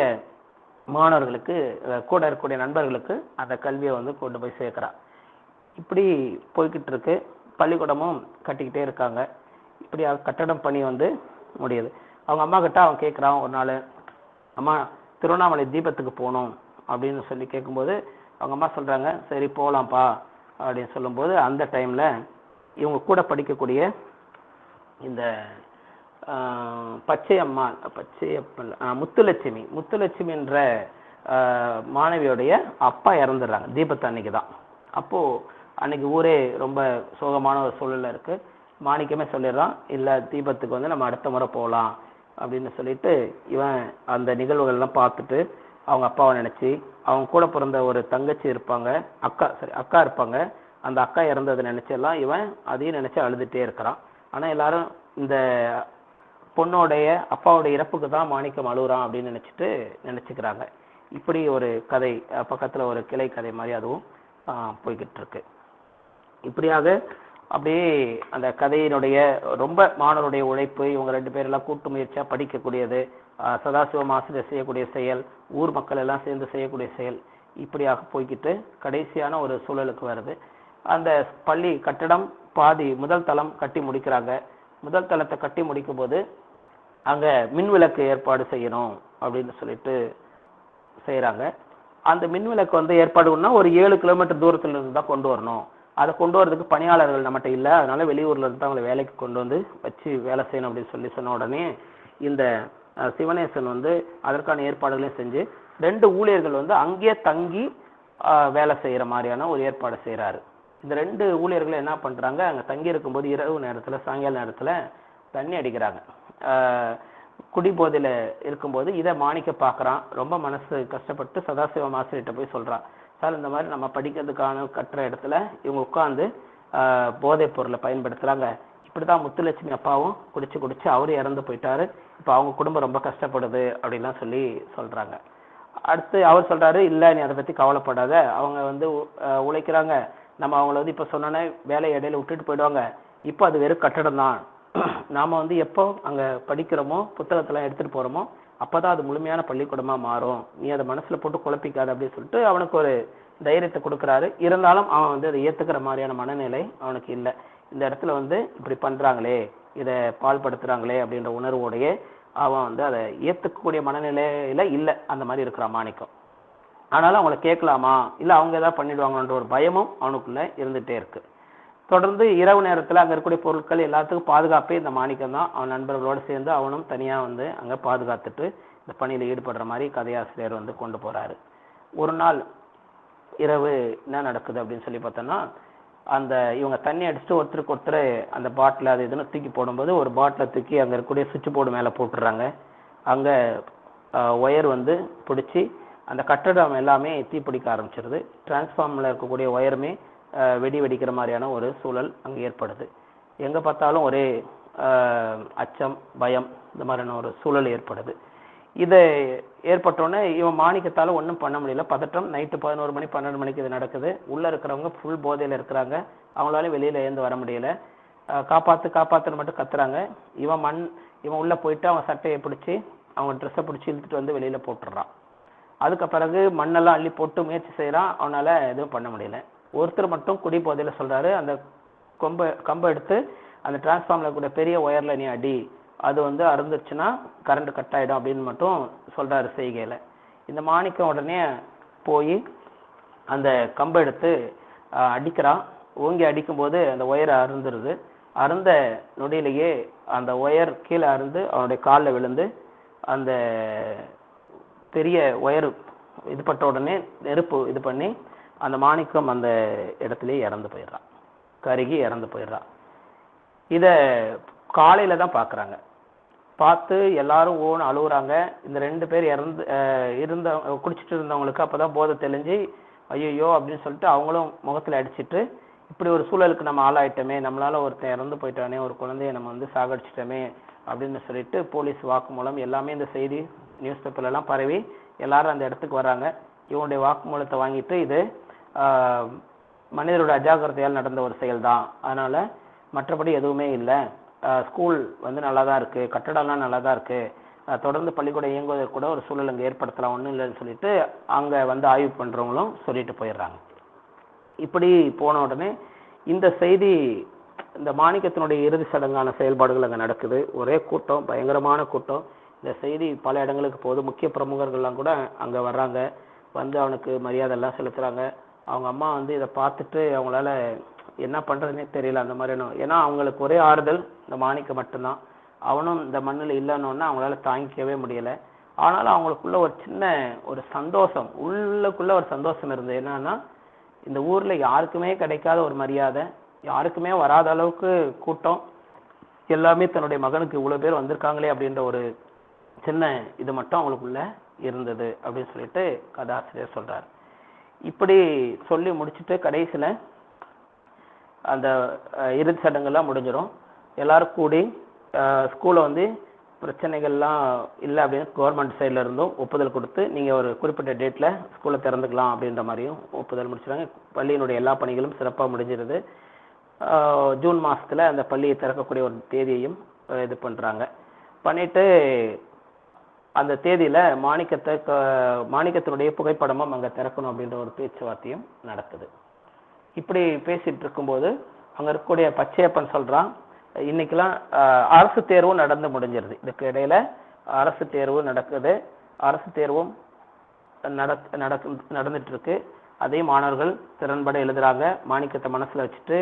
மாணவர்களுக்கு, கூட இருக்கக்கூடிய நண்பர்களுக்கு அந்த கல்வியை வந்து கொண்டு போய் சேர்க்குறான். இப்படி போய்கிட்டு இருக்கு. பள்ளிக்கூடமும் கட்டிக்கிட்டே இருக்காங்க. இப்படி கட்டடம் பணி வந்து முடியுது. அவங்க அம்மா கிட்ட அவன் கேட்குறான் ஒரு நாள், அம்மா திருவண்ணாமலை தீபத்துக்கு போகணும் அப்படின்னு சொல்லி கேட்கும்போது அவங்க அம்மா சொல்கிறாங்க, சரி போகலாம்ப்பா அப்படின்னு சொல்லும்போது அந்த டைமில் இவங்க கூட படிக்கக்கூடிய இந்த முத்துலட்சுமி என்ற மாணவியோடைய அப்பா இறந்துடுறாங்க தீபத்து அன்னைக்கு தான். அப்போது அன்னைக்கு ஊரே ரொம்ப சோகமான ஒரு சூழலில் இருக்குது. மாணிக்கமே சொல்லிடுறான், இல்லை தீபத்துக்கு வந்து நம்ம அடுத்த முறை போகலாம் அப்படின்னு சொல்லிட்டு இவன் அந்த நிகழ்வுகள்லாம் பார்த்துட்டு அவங்க அப்பாவை நினச்சி, அவங்க கூட பிறந்த ஒரு தங்கச்சி இருப்பாங்க, அக்கா இருப்பாங்க, அந்த அக்கா இறந்ததை நினச்செல்லாம் இவன் அதையும் நினச்சி அழுதுகிட்டே இருக்கிறான். ஆனால் எல்லாரும் இந்த பொண்ணோடைய அப்பாவுடைய இறப்புக்கு தான் மாணிக்கம் அழுகுறான் அப்படின்னு நினச்சிக்கிறாங்க. இப்படி ஒரு கதை பக்கத்தில் ஒரு கிளை கதை மாதிரி அதுவும் போய்கிட்டு இருக்கு. இப்படியாக அப்படியே அந்த கதையினுடைய ரொம்ப மாணவருடைய உழைப்பு, இவங்க 2 பேரெல்லாம் கூட்டு முயற்சியாக படிக்கக்கூடியது, சதாசிவம் ஆசிரியர் செய்யக்கூடிய செயல், ஊர் மக்கள் எல்லாம் சேர்ந்து செய்யக்கூடிய செயல், இப்படியாக போய்கிட்டு கடைசியான ஒரு சூழலுக்கு வருது. அந்த பள்ளி கட்டடம் பாதி முதல் தளம் கட்டி முடிக்கிறாங்க. முதல் தளத்தை கட்டி முடிக்கும் போது அங்கே மின்விளக்கு ஏற்பாடு செய்யணும் அப்படின்னு சொல்லிட்டு செய்கிறாங்க. அந்த மின்விளக்கு வந்து ஏற்பாடுன்னா ஒரு 7 கிலோமீட்டர் தூரத்துல இருந்து தான் கொண்டு வரணும். அதை கொண்டு வரதுக்கு பணியாளர்கள் நம்மகிட்ட இல்லை, அதனால வெளியூர்ல இருந்து அவங்களை வேலைக்கு கொண்டு வந்து வச்சு வேலை செய்யணும் அப்படின்னு சொன்ன உடனே இந்த சிவனேசன் வந்து அதற்கான ஏற்பாடுகளையும் செஞ்சு 2 ஊழியர்கள் வந்து அங்கேயே தங்கி வேலை செய்கிற மாதிரியான ஒரு ஏற்பாடு செய்கிறாரு. இந்த 2 ஊழியர்கள் என்ன பண்ணுறாங்க, அங்கே தங்கி இருக்கும்போது இரவு நேரத்தில் சாயங்கால நேரத்தில் தண்ணி அடிக்கிறாங்க. குடிபோதையில் இருக்கும்போது இதை மாணிக்க பார்க்குறான். ரொம்ப மனசு கஷ்டப்பட்டு சதாசிவம் ஆசிரியர்கிட்ட போய் சொல்கிறான், சார் இந்த மாதிரி நம்ம படிக்கிறதுக்கான கட்டுற இடத்துல இவங்க உட்காந்து போதைப் பொருளை பயன்படுத்துகிறாங்க, இப்படி தான் முத்துலட்சுமி அப்பாவும் குடிச்சு அவரும் இறந்து போயிட்டாரு, இப்போ அவங்க குடும்பம் ரொம்ப கஷ்டப்படுது அப்படின்லாம் சொல்கிறாங்க. அடுத்து அவர் சொல்கிறாரு, இல்லை நீ அதை பற்றி கவலைப்படாத, அவங்க வந்து உழைக்கிறாங்க, நம்ம அவங்கள வந்து இப்போ சொன்னோன்னே வேலையை இடையில விட்டுட்டு போயிடுவாங்க, இப்போ அது வெறும் கட்டடம் தான், நாம் வந்து எப்போ அங்கே படிக்கிறோமோ புத்தகத்தெல்லாம் எடுத்துகிட்டு போகிறோமோ அப்போ தான் அது முழுமையான பள்ளிக்கூடமாக மாறும், நீ அதை மனசில் போட்டு குழப்பிக்காது அப்படின்னு சொல்லிட்டு அவனுக்கு ஒரு தைரியத்தை கொடுக்குறாரு. இருந்தாலும் அவன் வந்து அதை ஏத்துக்கிற மாதிரியான மனநிலை அவனுக்கு இல்லை. இந்த இடத்துல வந்து இப்படி பண்றாங்களே, இதை பால்படுத்துறாங்களே அப்படின்ற உணர்வோடைய அவன் வந்து அதை ஏத்துக்கக்கூடிய மனநிலையில இல்லை. அந்த மாதிரி இருக்கிறான் மாணிக்கம். ஆனாலும் அவங்கள கேட்கலாமா, இல்லை அவங்க ஏதாவது பண்ணிடுவாங்கன்ற ஒரு பயமும் அவனுக்குள்ள இருந்துகிட்டே இருக்கு. தொடர்ந்து இரவு நேரத்தில் அங்கே இருக்கக்கூடிய பொருட்கள் எல்லாத்துக்கும் பாதுகாப்பே இந்த மாணிக்கம் தான். அவன் நண்பர்களோடு சேர்ந்து அவனும் தனியாக வந்து அங்கே பாதுகாத்துட்டு இந்த பணியில் ஈடுபடுற மாதிரி கதையாசிரியர் வந்து கொண்டு போகிறாரு. ஒரு நாள் இரவு என்ன நடக்குது அப்படின்னு சொல்லி பார்த்தோன்னா, அந்த இவங்க தண்ணி அடிச்சுட்டு ஒருத்தருக்கு ஒருத்தர் அந்த பாட்டில் அது இதுன்னு தூக்கி போடும்போது ஒரு பாட்டிலை தூக்கி அங்கே இருக்கக்கூடிய சுவிட்ச் போர்டு மேலே போட்டுடுறாங்க. அங்கே ஒயர் வந்து பிடிச்சி அந்த கட்டடம் எல்லாமே தீப்பிடிக்க ஆரம்பிச்சிருது. டிரான்ஸ்ஃபார்மரில் இருக்கக்கூடிய ஒயருமே வெடிக்கிற மாதிரியான ஒரு சூழல் அங்கே ஏற்படுது. எங்கே பார்த்தாலும் ஒரே அச்சம், பயம், இந்த மாதிரியான ஒரு சூழல் ஏற்படுது. இதை ஏற்பட்டோடனே இவன் மாணிக்கத்தால் ஒன்றும் பண்ண முடியல. பதட்டம். நைட்டு 11 மணி 12 மணிக்கு இது நடக்குது. உள்ளே இருக்கிறவங்க ஃபுல் போதையில் இருக்கிறாங்க. அவங்களால வெளியில் எழுந்து வர முடியல. காப்பாற்றுன்னு மட்டும் கத்துறாங்க. இவன் உள்ளே போயிட்டு அவன் சட்டையை பிடிச்சி அவங்க ட்ரெஸ்ஸை பிடிச்சி இழுத்துட்டு வந்து வெளியில் போட்டுடுறான். அதுக்கு பிறகு மண்ணெல்லாம் அள்ளி போட்டு முயற்சி செய்கிறான். அவனால் எதுவும் பண்ண முடியல. ஒருத்தர் மட்டும் குடி போதையில் சொல்கிறாரு, அந்த கம்பை எடுத்து அந்த டிரான்ஸ்ஃபார்மரில் கூட பெரிய ஒயரில் நீ அடி, அது வந்து அறுந்துருச்சுன்னா கரண்ட் கட் ஆகிடும் அப்படின்னு மட்டும் சொல்கிறாரு செய்கையில். இந்த மாணிக்கம் உடனே போய் அந்த கம்பை எடுத்து அடிக்கிறான். ஓங்கி அடிக்கும்போது அந்த ஒயரை அருந்துருது. அருந்த நொடியிலேயே அந்த ஒயர் கீழே அருந்து அவனுடைய காலில் விழுந்து அந்த பெரிய ஒயர் இது பட்ட உடனே நெருப்பு இது பண்ணி அந்த மாணிக்கம் அந்த இடத்துலயே இறந்து போயிடுறான். கருகி இறந்து போயிடுறான். இதை காலையில தான் பார்க்குறாங்க. பார்த்து எல்லாரும் ஓன்னு அழுகுறாங்க. இந்த 2 பேர் குடிச்சிட்டு இருந்தவங்களுக்கு அப்போதான் போதை தெளிஞ்சு ஐயோ அப்படின்னு சொல்லிட்டு அவங்களும் முகத்தில் அடிச்சுட்டு, இப்படி ஒரு சூழலுக்கு நம்ம ஆளாயிட்டோமே, நம்மளால ஒருத்தன் இறந்து போயிட்டானே, ஒரு குழந்தைய நம்ம வந்து சாகடிச்சிட்டோமே அப்படின்னு சொல்லிட்டு போலீஸ் வாக்குமூலம் எல்லாமே இந்த செய்தி நியூஸ் பேப்பர்லாம் பரவி எல்லாரும் அந்த இடத்துக்கு வராங்க. இவனுடைய வாக்குமூலத்தை வாங்கிட்டு இது மனிதரோட அஜாக்கிரதையால் நடந்த ஒரு செயல் தான், அதனால மற்றபடி எதுவுமே இல்லை, ஸ்கூல் வந்து நல்லா தான் இருக்கு, கட்டடம்லாம் நல்லா தான் இருக்கு, தொடர்ந்து பள்ளிக்கூடம் இயங்குவதற்கு கூட ஒரு சூழல் அங்கே ஏற்படுத்தலாம், ஒன்றும் இல்லைன்னு சொல்லிட்டு அங்கே வந்து ஆய்வு பண்ணுறவங்களும் சொல்லிட்டு போயிடுறாங்க. இப்படி போன உடனே இந்த செய்தி, இந்த மாணிக்கத்தினுடைய இறுதி சடங்கான செயல்பாடுகள் அங்கே நடக்குது. ஒரே கூட்டம், பயங்கரமான கூட்டம். இந்த செய்தி பல இடங்களுக்கு போகுது. முக்கிய பிரமுகர்கள்லாம் கூட அங்கே வர்றாங்க. வந்து அவனுக்கு மரியாதை எல்லாம் செலுத்துகிறாங்க. அவங்க அம்மா வந்து இதை பார்த்துட்டு அவங்களால என்ன பண்ணுறதுனே தெரியல. அந்த மாதிரியான, ஏன்னா அவங்களுக்கு ஒரே ஆறுதல் இந்த மாணிக்கம் மட்டும்தான். அவனும் இந்த மண்ணில் இல்லைன்னொன்னா அவங்களால தாங்கிக்கவே முடியலை. ஆனாலும் அவங்களுக்குள்ள ஒரு சின்ன ஒரு சந்தோஷம், உள்ளுக்குள்ள ஒரு சந்தோஷம் இருந்தது. என்னன்னா, இந்த ஊரில் யாருக்குமே கிடைக்காத ஒரு மரியாதை, யாருக்குமே வராத அளவுக்கு கூட்டம், எல்லாமே தன்னுடைய மகனுக்கு இவ்வளோ பேர் வந்திருக்காங்களே அப்படின்ற ஒரு சின்ன இது மட்டும் அவங்களுக்குள்ள இருந்தது அப்படின்னு சொல்லிட்டு கதாசிரியர் சொல்றாரு. இப்படி சொல்லி முடிச்சுட்டு கடைசியில் அந்த இறுதி சடங்கெல்லாம் முடிஞ்சிடும். எல்லாரும் கூடி ஸ்கூலை வந்து பிரச்சனைகள்லாம் இல்லை அப்படின்னு கவர்மெண்ட் சைடில் இருந்தும் ஒப்புதல் கொடுத்து நீங்கள் ஒரு குறிப்பிட்ட டேட்டில் ஸ்கூலை திறந்துக்கலாம் அப்படின்ற மாதிரியும் ஒப்புதல் முடிச்சுட்டாங்க. பள்ளியினுடைய எல்லா பணிகளும் சிறப்பாக முடிஞ்சிருது. ஜூன் மாதத்தில் அந்த பள்ளியை திறக்கக்கூடிய ஒரு தேதியையும் இது பண்ணுறாங்க. பண்ணிட்டு அந்த தேதியில் மாணிக்கத்தினுடைய புகைப்படமும் அங்கே திறக்கணும் அப்படின்ற ஒரு பேச்சுவார்த்தையும் நடக்குது. இப்படி பேசிட்டு இருக்கும்போது அங்கே இருக்கக்கூடிய பச்சையப்பன் சொல்கிறான், இன்னைக்கெல்லாம் அரசு தேர்வும் நடந்து முடிஞ்சிருது. இதுக்கு இடையில அரசு தேர்வு நடக்குது. அரசு தேர்வும் நடந்துட்டு இருக்கு. அதே மாணவர்கள் திறன்பட எழுதுறாங்க. மாணிக்கத்தை மனசில் வச்சுட்டு,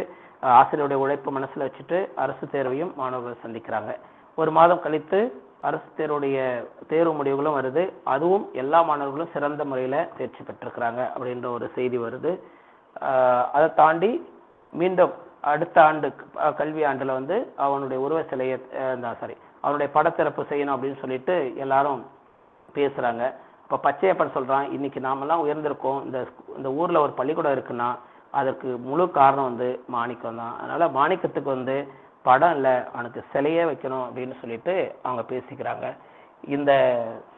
ஆசிரியருடைய உழைப்பு மனசில் வச்சுட்டு அரசு தேர்வையும் மாணவர்கள் சந்திக்கிறாங்க. ஒரு மாதம் கழித்து அரசு தேர்வு முடிவுகளும் வருது. அதுவும் எல்லா மாணவர்களும் சிறந்த முறையில் தேர்ச்சி பெற்றிருக்கிறாங்க அப்படின்ற ஒரு செய்தி வருது. அதை தாண்டி மீண்டும் அடுத்த ஆண்டு கல்வி ஆண்டில் வந்து அவனுடைய உருவ சிலையை அவனுடைய படத்திறப்பு செய்யணும் அப்படின்னு சொல்லிட்டு எல்லாரும் பேசுகிறாங்க. இப்போ பச்சையப்பன் சொல்கிறான், இன்னைக்கு நாமெல்லாம் உயர்ந்திருக்கோம், இந்த ஊரில் ஒரு பள்ளிக்கூடம் இருக்குன்னா அதற்கு முழு காரணம் வந்து மாணிக்கம் தான். அதனால் மாணிக்கத்துக்கு வந்து படம் இல்லை, அவனுக்கு சிலையே வைக்கணும் அப்படின்னு சொல்லிட்டு அவங்க பேசிக்கிறாங்க. இந்த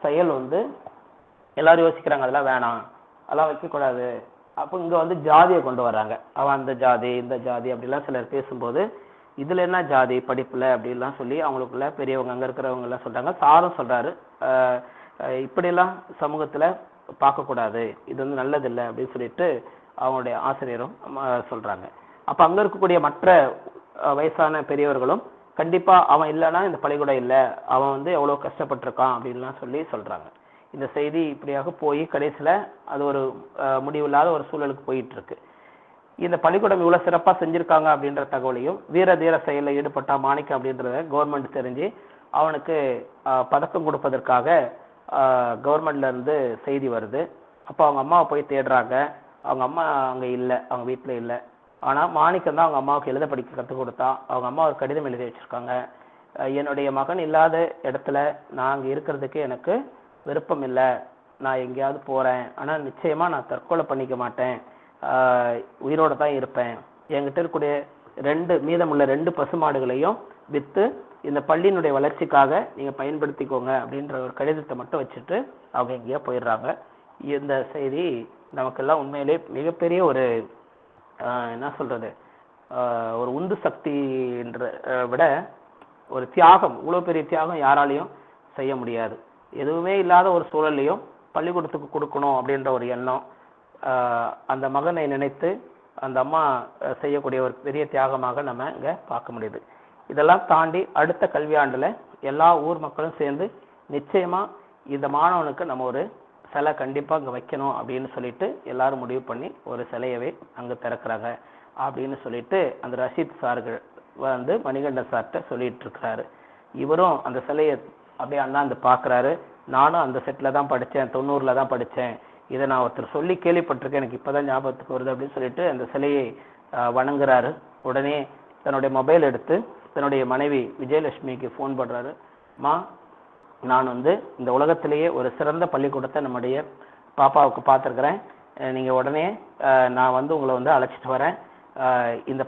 செயல் வந்து எல்லாரும் யோசிக்கிறாங்க, அதெல்லாம் வேணாம், அதெல்லாம் வைக்கக்கூடாது. அப்போ இங்கே வந்து ஜாதியை கொண்டு வர்றாங்க. அவன் அந்த ஜாதி இந்த ஜாதி அப்படிலாம் சிலர் பேசும்போது, இதில் என்ன ஜாதி படிப்பில் அப்படிலாம் சொல்லி அவங்களுக்குள்ள பெரியவங்க அங்கே இருக்கிறவங்க எல்லாம் சொல்கிறாங்க. சாரும் சொல்கிறாரு, இப்படியெல்லாம் சமூகத்தில் பார்க்கக்கூடாது, இது வந்து நல்லதில்லை அப்படின்னு சொல்லிட்டு அவங்களுடைய ஆசிரியரும் சொல்றாங்க. அப்ப அங்க இருக்கக்கூடிய மற்ற வயசான பெரியவர்களும் கண்டிப்பா அவன் இல்லைன்னா இந்த பள்ளிக்கூடம் இல்லை, அவன் வந்து எவ்வளவு கஷ்டப்பட்டிருக்கான் அப்படின்லாம் சொல்லி சொல்றாங்க. இந்த செய்தி இப்படியாக போய் கடைசியில அது ஒரு முடிவில்லாத ஒரு சூழலுக்கு போயிட்டு இருக்கு. இந்த பள்ளிக்கூடம் இவ்வளவு சிறப்பா செஞ்சிருக்காங்க அப்படின்ற தகவலையும், வீர தீர செயலில் ஈடுபட்டா மாணிக்கம் அப்படின்றத கவர்மெண்ட் தெரிஞ்சு அவனுக்கு பதக்கம் கொடுப்பதற்காக கவர்மெண்ட்ல இருந்து செய்தி வருது. அப்போ அவங்க அம்மாவை போய் தேடுறாங்க. அவங்க அம்மா அங்க இல்லை, அவங்க வீட்டுல இல்லை. ஆனா மாணிக்கம் தான் அவங்க அம்மாவுக்கு எழுத படிக்க கற்றுக் கொடுத்தா. அவங்க அம்மா ஒரு கடிதம் எழுதி வச்சிருக்காங்க. என்னுடைய மகன் இல்லாத இடத்துல நான் அங்க இருக்கிறதுக்கு எனக்கு விருப்பம் இல்லை, நான் எங்கேயாவது போறேன், ஆனா நிச்சயமா நான் தற்கொலை பண்ணிக்க மாட்டேன், உயிரோட தான் இருப்பேன், என்கிட்ட இருக்கக்கூடிய மீதமுள்ள 2 பசுமாடுகளையும் வித்து இந்த பள்ளியினுடைய வளர்ச்சிக்காக நீங்க பயன்படுத்திக்கோங்க அப்படின்ற ஒரு கடிதத்தை மட்டும் வச்சுட்டு அவங்க எங்கேயோ போயிடுறாங்க. இந்த செய்தி நமக்கெல்லாம் உண்மையிலே மிகப்பெரிய ஒரு என்ன சொல்றது, ஒரு உந்து சக்தின்ற விட ஒரு தியாகம், இவ்வளவு பெரிய தியாகம் யாராலையும் செய்ய முடியாது. எதுவுமே இல்லாத ஒரு சூழலையும் பள்ளிக்கூடத்துக்கு கொடுக்கணும் அப்படின்ற ஒரு எண்ணம் அந்த மகனை நினைத்து அந்த அம்மா செய்யக்கூடிய ஒரு பெரிய தியாகமாக நம்ம இங்க பார்க்க முடியுது. இதெல்லாம் தாண்டி அடுத்த கல்வியாண்டுல எல்லா ஊர் மக்களும் சேர்ந்து நிச்சயமா இந்த மாணவனுக்கு நம்ம ஒரு சிலை கண்டிப்பா அங்க வைக்கணும் அப்படின்னு சொல்லிட்டு எல்லாரும் முடிவு பண்ணி ஒரு சிலையவே அங்க திறக்கிறாங்க அப்படின்னு சொல்லிட்டு அந்த ரஷீத் சார்கள் வந்து மணிகண்டன் சார்கிட்ட சொல்லிட்டு இருக்கிறாரு. இவரும் அந்த சிலையை அப்படியே அண்ணாந்து பாக்குறாரு. நானும் அந்த செட்ல தான் படித்தேன், 90ல தான் படித்தேன், இதை நான் ஒருத்தர் சொல்லி கேள்விப்பட்டிருக்கேன், எனக்கு இப்பதான் ஞாபகத்துக்கு வருது அப்படின்னு சொல்லிட்டு அந்த சிலையை வணங்குறாரு. உடனே தன்னுடைய மொபைல் எடுத்து தன்னுடைய மனைவி விஜயலட்சுமிக்கு ஃபோன் பண்றாரு. மா, நான் வந்து இந்த உலகத்திலேயே ஒரு சிறந்த பள்ளிக்கூடத்தை நம்முடைய பாப்பாவுக்கு பார்த்துருக்கிறேன், நீங்க உடனே நான் வந்து உங்களை வந்து அழைச்சிட்டு வரேன், இந்த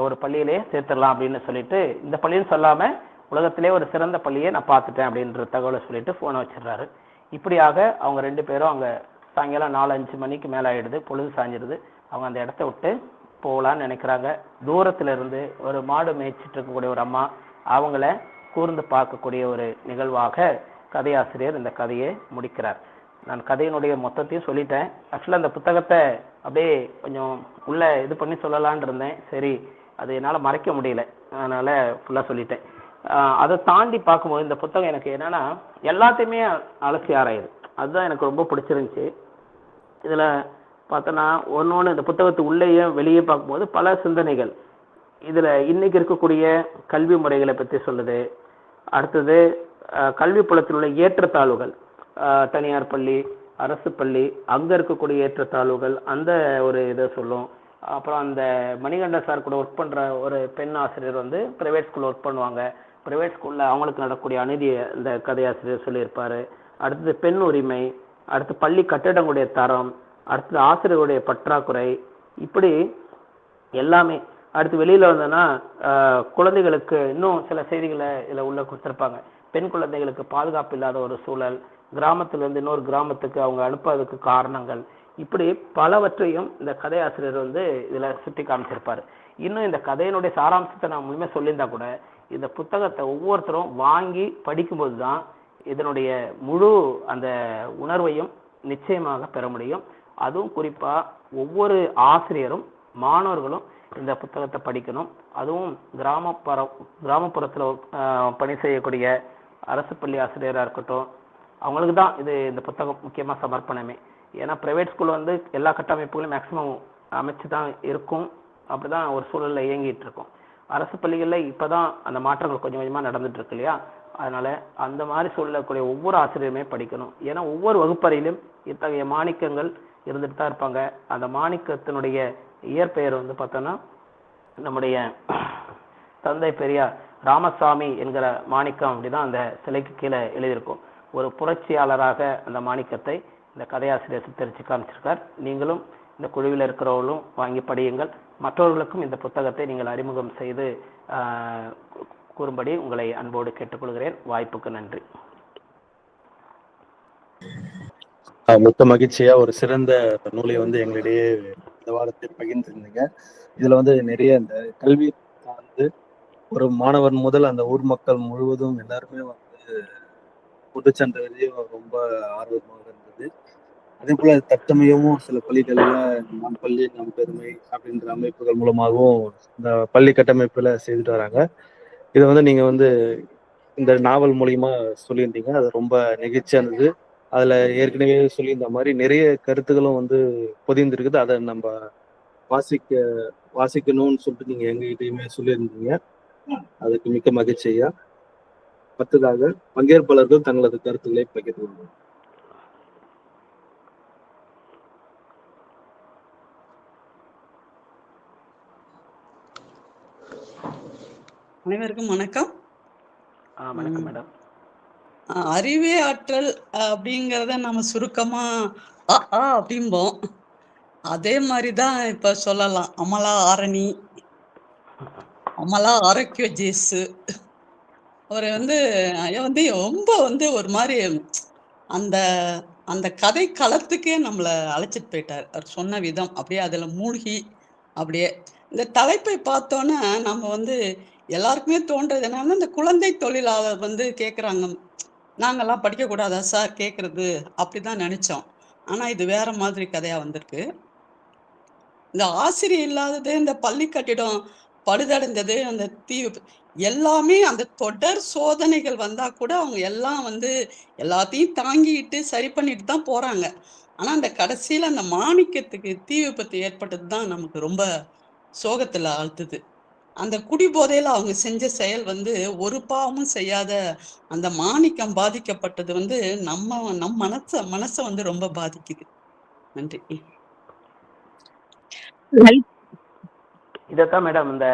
ஒரு பள்ளியிலேயே சேர்த்துடலாம் அப்படின்னு சொல்லிட்டு, இந்த பள்ளின்னு சொல்லாம உலகத்திலே ஒரு சிறந்த பள்ளியை நான் பார்த்துட்டேன் அப்படின்ற தகவலை சொல்லிட்டு போனை வச்சிடுறாரு. இப்படியாக அவங்க 2 பேரும் அங்க சாயங்காலம் 4-5 மணிக்கு மேல ஆயிடுது, பொழுது சாஞ்சிடுது. அவங்க அந்த இடத்த விட்டு போகலான்னு நினைக்கிறாங்க. தூரத்துல இருந்து ஒரு மாடு மேய்ச்சிட்டு இருக்கக்கூடிய ஒரு அம்மா அவங்கள கூர்ந்து பார்க்கக்கூடிய ஒரு நிகழ்வாக கதையாசிரியர் இந்த கதையை முடிக்கிறார். நான் கதையினுடைய மொத்தத்தையும் சொல்லிட்டேன். ஆக்சுவலா அந்த புத்தகத்தை அப்படியே கொஞ்சம் உள்ள இது பண்ணி சொல்லலான் இருந்தேன், சரி அது என்னால மறைக்க முடியல, அதனால ஃபுல்லா சொல்லிட்டேன். அதை தாண்டி பார்க்கும்போது இந்த புத்தகம் எனக்கு என்னன்னா எல்லாத்தையுமே அலசி ஆராயுது. அதுதான் எனக்கு ரொம்ப பிடிச்சிருந்துச்சு. இதுல பார்த்தோன்னா ஒன்னொன்று இந்த புத்தகத்து உள்ளேயே வெளியே பார்க்கும்போது பல சிந்தனைகள். இதுல இன்னைக்கு இருக்கக்கூடிய கல்வி முறைகளை பற்றி சொல்லுது. அடுத்தது கல்வி புலத்தில் உள்ள ஏற்றத்தாழ்வுகள், தனியார் பள்ளி, அரசு பள்ளி, அங்க இருக்கக்கூடிய ஏற்றத்தாழ்வுகள், அந்த ஒரு இதை சொல்லும். அப்புறம் அந்த மணிகண்டன் சார் கூட ஒர்க் பண்ற ஒரு பெண் ஆசிரியர் வந்து பிரைவேட் ஸ்கூல்ல ஒர்க் பண்ணுவாங்க. பிரைவேட் ஸ்கூல்ல அவங்களுக்கு நடக்கக்கூடிய அநீதியை இந்த கதையாசிரியர் சொல்லியிருப்பாரு. அடுத்தது பெண் உரிமை, அடுத்து பள்ளி கட்டிடங்களுடைய தரம், அடுத்தது ஆசிரியருடைய பற்றாக்குறை, இப்படி எல்லாமே. அடுத்து வெளியில வந்தோன்னா குழந்தைகளுக்கு இன்னும் சில செய்திகளை இதுல உள்ள கொடுத்திருப்பாங்க. பெண் குழந்தைகளுக்கு பாதுகாப்பு இல்லாத ஒரு சூழல், கிராமத்துல இருந்து இன்னொரு கிராமத்துக்கு அவங்க அனுப்பாததுக்கு காரணங்கள், இப்படி பலவற்றையும் இந்த கதையாசிரியர் வந்து இதுல சுட்டி காமிச்சிருப்பாரு. இன்னும் இந்த கதையினுடைய சாராம்சத்தை நான் முழுமையாக சொல்லியிருந்தா கூட இந்த புத்தகத்தை ஒவ்வொருத்தரும் வாங்கி படிக்கும்போது தான் இதனுடைய முழு அந்த உணர்வையும் நிச்சயமாக பெற முடியும். அதுவும் குறிப்பா ஒவ்வொரு ஆசிரியரும் மாணவர்களும் இந்த புத்தகத்தை படிக்கணும். அதுவும் கிராமப்புறத்துல பணி செய்யக்கூடிய அரசு பள்ளி ஆசிரியராக இருக்கட்டும், அவங்களுக்கு தான் இந்த புத்தகம் முக்கியமா சமர்ப்பணமே. ஏன்னா பிரைவேட் ஸ்கூல்ல வந்து எல்லா கட்டமைப்புகளும் மேக்சிமம் அமைச்சு தான் இருக்கும், அப்படிதான் ஒரு சூழல்ல இயங்கிட்டு இருக்கும். அரசு பள்ளிகளில் இப்பதான் அந்த மாற்றங்கள் கொஞ்சம் கொஞ்சமா நடந்துட்டு இருக்கு இல்லையா? அதனால அந்த மாதிரி சொல்லக்கூடிய ஒவ்வொரு ஆசிரியருமே படிக்கணும். ஏன்னா ஒவ்வொரு வகுப்பறையிலும் இத்தகைய மாணிக்கங்கள் இருந்துட்டு தான் இருப்பாங்க. அந்த மாணிக்கத்தினுடைய இயற்பெயர் வந்து பார்த்தோன்னா நம்முடைய தந்தை பெரியார் ராமசாமி என்கிற மாணிக்கம் அப்படிதான் அந்த சிலைக்கு கீழே எழுதியிருக்கும். ஒரு புரட்சியாளராக அந்த மாணிக்கத்தை இந்த கதையாசிரியர் சித்தரிச்சு காமிச்சிருக்கார். நீங்களும் இந்த குழுவில் இருக்கிறவர்களும் வாங்கி படியுங்கள். மற்றவர்களுக்கும் இந்த புத்தகத்தை நீங்கள் அறிமுகம் செய்து கூறும்படி உங்களை அன்போடு கேட்டுக்கொள்கிறேன். வாய்ப்புக்கு நன்றி. மிக்க மகிழ்ச்சியா ஒரு சிறந்த நூலை வந்து எங்களிடையே இந்த வாரத்தில் பகிர்ந்திருந்தீங்க. இதுல வந்து நிறைய இந்த கல்வி வந்து ஒரு மாணவன் முதல் அந்த ஊர் மக்கள் முழுவதும் எல்லாருமே வந்து பொது சென்றதையும் ரொம்ப ஆர்வமாக இருந்தது. அதே போல தற்சமயமும் சில பள்ளிகள்ல நம் பள்ளி நம் பெருமை அப்படின்ற அமைப்புகள் மூலமாகவும் இந்த பள்ளி கட்டமைப்புல செய்துட்டு வராங்க. இதை வந்து நீங்க வந்து இந்த நாவல் மூலியமா சொல்லியிருந்தீங்க. அது ரொம்ப நெகிழ்ச்சியா இருந்தது. அதுல ஏற்கனவே சொல்லியிருந்த மாதிரி நிறைய கருத்துக்களும் வந்து பொதிந்திருக்குது. அதை நம்ம வாசிக்க வாசிக்கணும்னு சொல்லிட்டு நீங்க எங்ககிட்டயுமே சொல்லியிருந்தீங்க. அதுக்கு மிக்க மகிழ்ச்சி ஐயா. அடுத்ததாக பங்கேற்பாளர்கள் தங்களது கருத்துக்களை பகிர்ந்து கொள்ளுங்கள். அனைவருக்கும் வணக்கம். வணக்கம் மேடம். அறிவே ஆற்றல் அப்படிங்கிறத நம்ம சுருக்கமா அப்படிம்போம். அதே மாதிரிதான் இப்ப சொல்லலாம். அமலா ஆரணி, அமலா ஆரோக்கிய ஜேசு அவரை வந்து ரொம்ப ஒரு மாதிரி அந்த அந்த கதை களத்துக்கே நம்மளை அழைச்சிட்டு போயிட்டார். அவர் சொன்ன விதம் அப்படியே அதுல மூழ்கி அப்படியே இந்த தலைப்பை பார்த்தோன்னே நம்ம எல்லாருக்குமே தோன்றது என்னன்னா, இந்த குழந்தை தொழிலாளர் கேட்குறாங்க, நாங்கெல்லாம் படிக்கக்கூடாதா சார் கேட்குறது, அப்படிதான் நினைச்சோம். ஆனா இது வேற மாதிரி கதையா வந்திருக்கு. இந்த ஆசிரியர் இல்லாதது, இந்த பள்ளி கட்டிடம் பழுதடைந்தது, அந்த தீ எல்லாமே அந்த தொடர் சோதனைகள் வந்தா கூட அவங்க எல்லாம் எல்லாத்தையும் தாங்கிட்டு சரி பண்ணிட்டு தான் போறாங்க. ஆனா அந்த கடைசியில அந்த மாணிக்கத்துக்கு தீ விபத்து ஏற்பட்டது தான் நமக்கு ரொம்ப சோகத்துல ஆழ்த்துது. அந்த குடி போதையில அவங்க செஞ்ச செயல் ஒரு பாவமும் செய்யாத அந்த மாணிக்கம் பாதிக்கப்பட்டது நம் மனச ரொம்ப பாதிக்குது. நன்றி. இதைத்தான் மேடம் இந்த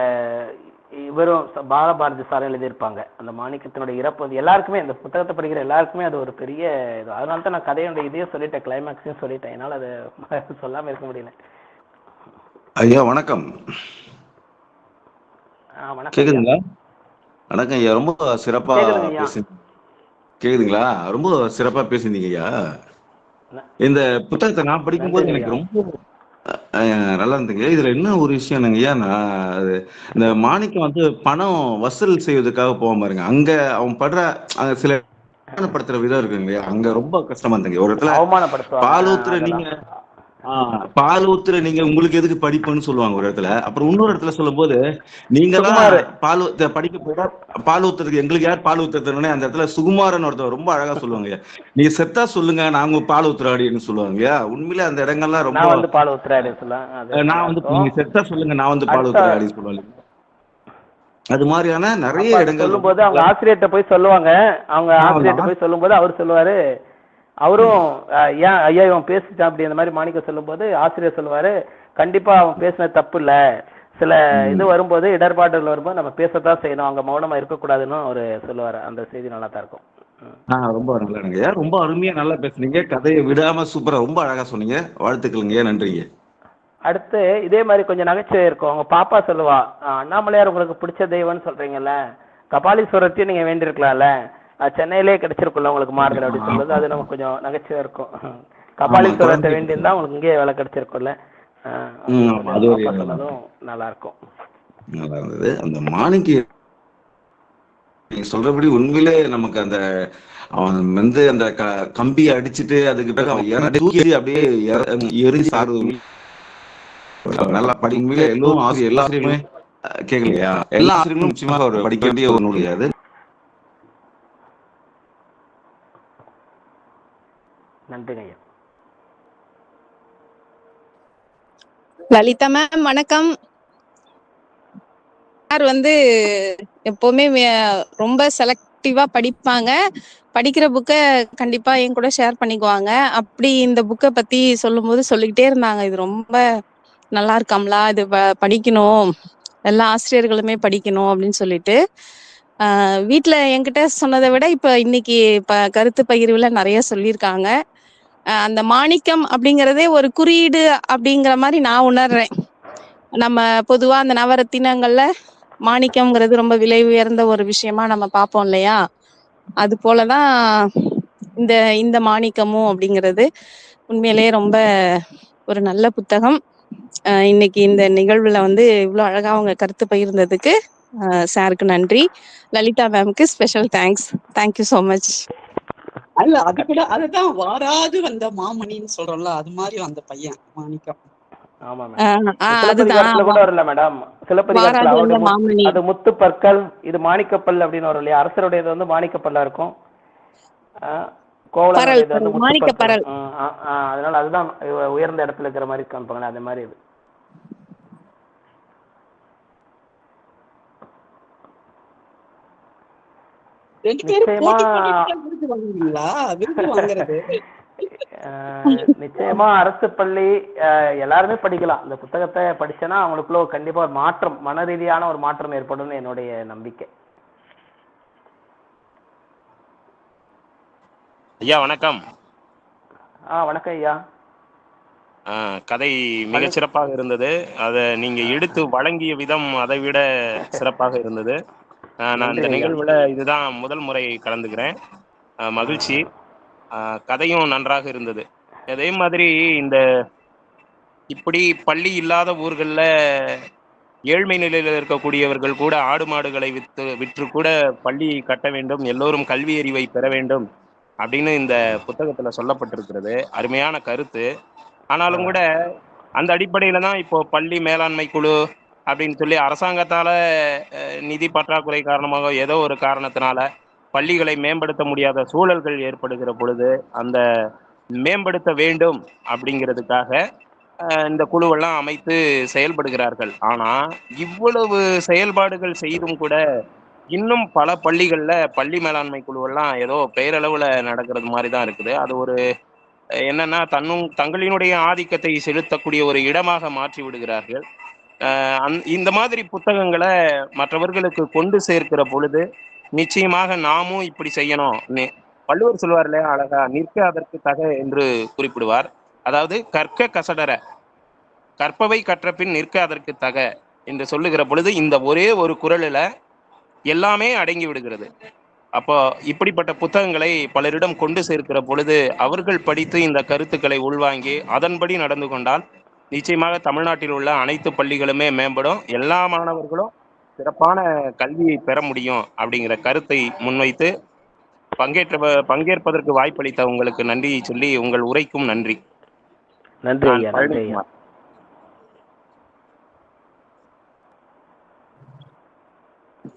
இவரும் பாலபாரதி சார் எழுதியிருப்பாங்க. அந்த மாணிக்கத்தினுடைய இறப்பு எல்லாருக்குமே, இந்த புத்தகத்தை படிக்கிற எல்லாருக்குமே அது ஒரு பெரிய இது. அதனால தான் நான் கதையுடைய இதையும் சொல்லிட்டேன், கிளைமேக்ஸையும் சொல்லிட்டேன். என்னால் அதை சொல்லாமல் இருக்க முடியல. ஐயா வணக்கம். கேக்குதுங்களா? வணக்கம் ஐயா. ரொம்ப சிறப்பா கேக்குதுங்களா? ரொம்ப சிறப்பா பேசியிருந்தீங்க ஐயா. இந்த புத்தகத்தை நான் படிக்கும்போது எனக்கு ரொம்ப நல்லா இருந்துங்க. இதுல என்ன ஒரு விஷயம் ஐயா, இந்த மாணிக்கம் பணம் வசூல் செய்வதற்காக போக பாருங்க, அங்க அவன் படுற சில அவமானப்படுத்துற விதம் இருக்குங்க இல்லையா, அங்க ரொம்ப கஷ்டமா இருந்துங்க. ஒரு இடத்துல பால் ஊத்துற நீங்க உங்களுக்கு எதுக்கு படிப்புன்னு சொல்லுவாங்க ஒரு இடத்துல. அப்புறம் இன்னொரு இடத்துல சொல்லும் போது, நீங்கெல்லாம் பால் படிக்க போயிட்டா பால் ஊத்துறதுக்கு எங்களுக்கு யார் பால் ஊத்துறதுன்னு அந்த இடத்துல சுகுமாரன் ஒருத்தர் ரொம்ப அழகா சொல்லுவாங்க. நீங்க செத்தா சொல்லுங்க, நாங்க பால் ஊத்துறாடின்னு சொல்லுவாங்க. உண்மையிலே அந்த இடங்கள்லாம் ரொம்ப பால் ஊத்துறாடி சொல்லுவாங்க. நான் நீங்க செத்தா சொல்லுங்க, நான் பால் ஊத்துறாடி சொல்லுவாங்க. அது மாதிரியான நிறைய இடங்கள் சொல்லும் போது அவங்க ஆசிரியர்கிட்ட போய் சொல்லுவாங்க. அவங்க ஆசிரியர்கிட்ட போய் சொல்லும் போது அவர் சொல்லுவாரு, அவரும் ஏன் ஐயா இவன் பேசிட்டான் அப்படி அந்த மாதிரி மாணிக்கம் சொல்லும் போது ஆசிரியர் சொல்லுவாரு, கண்டிப்பா அவன் பேசினது தப்பு இல்ல, சில இது வரும்போது இடர்பாடுகள் வரும்போது நம்ம பேசத்தான் செய்யணும், அங்க மௌனமா இருக்கக்கூடாதுன்னு அவரு சொல்லுவாரு. அந்த செய்தி நல்லா தான் இருக்கும். ரொம்ப நல்லா ரொம்ப அருமையா நல்லா பேசுனீங்க. கதையை விடாம சூப்பரா ரொம்ப அழகா சொன்னீங்க. வாழ்த்துக்களுங்க, நன்றிங்க. அடுத்து இதே மாதிரி கொஞ்சம் நகைச்சுவை இருக்கும். அவங்க பாப்பா சொல்லுவா, அண்ணாமலையார் உங்களுக்கு பிடிச்ச தெய்வம்னு சொல்றீங்கல்ல, கபாலீஸ்வரத்தையும் நீங்க வேண்டியிருக்கலாம்ல, சென்னையிலே கிடைச்சிருக்குல்ல உங்களுக்கு மார்கல் அப்படின்னு சொல்றது, அது நமக்கு கொஞ்சம் நகைச்சுவை இருக்கும். கபாலீஸ்வரத்தை வேண்டியிருந்தா உங்களுக்கு இங்கே வேலை கிடைச்சிருக்கும்ல, சொன்னதும் நல்லா இருக்கும். நல்லா இருந்தது. அந்த மாணிக்க நீங்க சொல்றபடி உண்மையிலே நமக்கு அந்த அவன் அந்த கம்பியை அடிச்சுட்டு அதுக்கு பிறகு அவன் தூக்கி அப்படியே எரிஞ்சு சாடுவது நல்லா படி. உண்மையிலே எல்லோரும் எல்லா ஆசிரியர்களுமே கேட்கலையா, எல்லா ஆசிரியர்களும் நிச்சயமாக ஒரு படிக்க வேண்டிய ஒரு நூல் அது. நன்றிங்க ஐயா. லலிதா மேம் வணக்கம். எப்பவுமே ரொம்ப செலக்டிவா படிப்பாங்க. படிக்கிற புக்கை கண்டிப்பா என் கூட ஷேர் பண்ணிக்குவாங்க. அப்படி இந்த புக்கை பத்தி சொல்லும் போது சொல்லிக்கிட்டே இருந்தாங்க, இது ரொம்ப நல்லா இருக்காம்லா, இது படிக்கணும், எல்லா ஆசிரியர்களுமே படிக்கணும் அப்படின்னு சொல்லிட்டு. வீட்டுல என்கிட்ட சொன்னதை விட இப்ப இன்னைக்கு கருத்து பகிர்வுல நிறைய சொல்லியிருக்காங்க. அந்த மாணிக்கம் அப்படிங்கிறதே ஒரு குறியீடு அப்படிங்கிற மாதிரி நான் உணர்றேன். நம்ம பொதுவா அந்த நவரத்தினங்கள்ல மாணிக்கம்ங்கிறது ரொம்ப விலை உயர்ந்த ஒரு விஷயமா நம்ம பார்ப்போம் இல்லையா, அது போலதான் இந்த மாணிக்கமும் அப்படிங்கிறது உண்மையிலேயே ரொம்ப ஒரு நல்ல புத்தகம். இன்னைக்கு இந்த நிகழ்வுல இவ்வளவு அழகா அவங்க கருத்து பகிர்ந்ததுக்கு சாருக்கு நன்றி. லலிதா மேம்க்கு special thanks. Thank you so much. அல்ல அது கூட அதுதான் வாராது வந்த மாமணின்னு சொல்றோம்ல, அது மாதிரி அந்த பையன் மாணிக்கம். ஆமா மேடம். அதுதான் சிலப்பதிகாரத்துல கூட வரல மேடம். சிலப்பதிகாரத்துல வாராது அவரது வந்த மாமணி. அது முத்துப்பற்கள், இது மாணிக்கப்பல் அப்படின்னு வரும் இல்லையா? அரசருடையது வந்து மாணிக்கப்பல்லா இருக்கும். பரல் கோவலனுடையது வந்து பரல் மாணிக்க முத்துப்பற்கள். பரல். அதனால அதுதான் உயர்ந்த இடத்துல இருக்கிற மாதிரி காமிப்பாங்களே, அந்த மாதிரி இது. ரெண்டு பேரும் நிச்சயமா போட்டி போட்டுட்டு விருது வாங்குவீங்களா? விருது வாங்குறது நிச்சயமா அரசு பள்ளி எல்லாருமே படிக்கலாம். இந்த புத்தகத்தை படிச்சேன்னா அவங்களுக்குள்ள கண்டிப்பா ஒரு மாற்றம், மன ரீதியான ஒரு மாற்றம் ஏற்படும் என்னுடைய நம்பிக்கை. ஐயா வணக்கம். வணக்கம் ஐயா. கதை மிக சிறப்பாக இருந்தது. அதை நீங்க எடுத்து வழங்கிய விதம் அதை விட சிறப்பாக இருந்தது. நான் இந்த நிகழ்வுல இதுதான் முதல் முறை கலந்துக்கிறேன். மகிழ்ச்சி. கதையும் நன்றாக இருந்தது. அதே மாதிரி இந்த இப்படி பள்ளி இல்லாத ஊர்கள்ல ஏழ்மை நிலையில் இருக்கக்கூடியவர்கள் கூட ஆடு மாடுகளை விற்று கூட பள்ளி கட்ட வேண்டும், எல்லோரும் கல்வி அறிவை பெற வேண்டும் அப்படின்னு இந்த புத்தகத்துல சொல்லப்பட்டிருக்கிறது. அருமையான கருத்து. ஆனாலும் கூட அந்த அடிப்படையில தான் இப்போ பள்ளி மேலாண்மை குழு அப்படின்னு சொல்லி அரசாங்கத்தால நிதி பற்றாக்குறை காரணமாக ஏதோ ஒரு காரணத்தினால பள்ளிகளை மேம்படுத்த முடியாத சூழல்கள் ஏற்படுகிற பொழுது அந்த மேம்படுத்த வேண்டும் அப்படிங்கிறதுக்காக இந்த குழுவெல்லாம் அமைத்து செயல்படுகிறார்கள். ஆனா இவ்வளவு செயல்பாடுகள் செய்தும் கூட இன்னும் பல பள்ளிகள்ல பள்ளி மேலாண்மை குழுவெல்லாம் ஏதோ பெயரளவுல நடக்கிறது மாதிரி தான் இருக்குது. அது ஒரு என்னன்னா தங்களினுடைய ஆதிக்கத்தை செலுத்தக்கூடிய ஒரு இடமாக மாற்றி விடுகிறார்கள். இந்த மாதிரி புத்தகங்களை மற்றவர்களுக்கு கொண்டு சேர்க்கிற பொழுது நிச்சயமாக நாமும் இப்படி செய்யணும். வள்ளுவர் சொல்வார் இல்லையா அழகா, நிற்க அதற்கு தக என்று குறிப்பிடுவார். அதாவது கற்க கசடர, கற்பவை கற்ற பின் நிற்க அதற்கு தக என்று சொல்லுகிற பொழுது இந்த ஒரே ஒரு குறளில எல்லாமே அடங்கி விடுகிறது. அப்போ இப்படிப்பட்ட புத்தகங்களை பலரிடம் கொண்டு சேர்க்கிற பொழுது அவர்கள் படித்து இந்த கருத்துக்களை உள்வாங்கி அதன்படி நடந்து கொண்டால் நிச்சயமாக தமிழ்நாட்டில் உள்ள அனைத்து பள்ளிகளுமே மேம்படும், எல்லா மாணவர்களும் சிறப்பான கல்வியை பெற முடியும் அப்படிங்கிற கருத்தை முன்வைத்து பங்கேற்பதற்கு வாய்ப்பளித்த உங்களுக்கு நன்றியை சொல்லி உங்கள் உரைக்கும் நன்றி. நன்றி ஐயா. நன்றி ஐயா.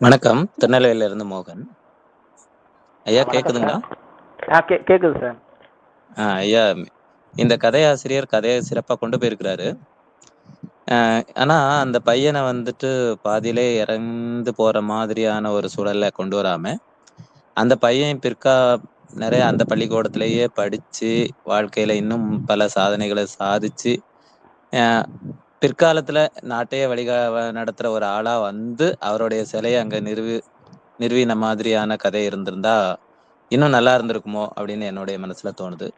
வணக்கம், திருநெல்வேலியில இருந்து மோகன். ஐயா கேக்குதுங்களா? கேக்குது சார். ஐயா, இந்த கதையாசிரியர் கதையை சிறப்பா கொண்டு போயிருக்கிறாரு. ஆனா அந்த பையனை வந்துட்டு பாதியிலே இறந்து போற மாதிரியான ஒரு சூழல்ல கொண்டு வராம அந்த பையன் நிறைய அந்த பள்ளிக்கூடத்திலேயே படிச்சு வாழ்க்கையில இன்னும் பல சாதனைகளை சாதிச்சு பிற்காலத்துல நாட்டையே நடத்துற ஒரு ஆளா வந்து அவருடைய சிலையை அங்க நிறுவின மாதிரியான கதை இருந்திருந்தா இன்னும் நல்லா இருந்திருக்குமோ அப்படின்னு என்னுடைய மனசுல தோணுது.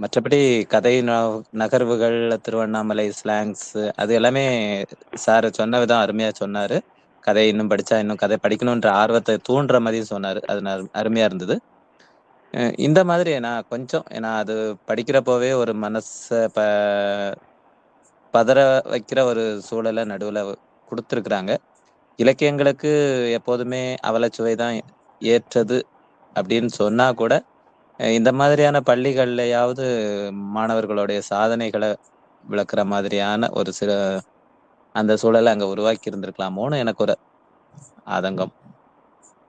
மற்றபடி கதை நகர்வுகள், திருவண்ணாமலை ஸ்லாங்ஸ், அது எல்லாமே சார் சொன்ன விதம் அருமையா சொன்னாரு. கதை இன்னும் படிச்சா இன்னும் கதை படிக்கணும்ன்ற ஆர்வத்தை தூண்டுற மாதிரி சொன்னாரு. அது அருமையா இருந்தது. இந்த மாதிரி ஏன்னா அது படிக்கிறப்போவே ஒரு மனச பதற வைக்கிற ஒரு சூழலை நடுவுல கொடுத்துருக்குறாங்க. இலக்கியங்களுக்கு எப்போதுமே அவலச்சுவை தான் ஏற்றது அப்படின்னு சொன்னா கூட இந்த மாதிரியான பள்ளிகள்லயாவது மாணவர்களுடைய சாதனைகளை விளக்குற மாதிரியான ஒரு சில அந்த சூழலை அங்க உருவாக்கி இருந்திருக்கலாமோன்னு எனக்கு ஒரு ஆதங்கம்.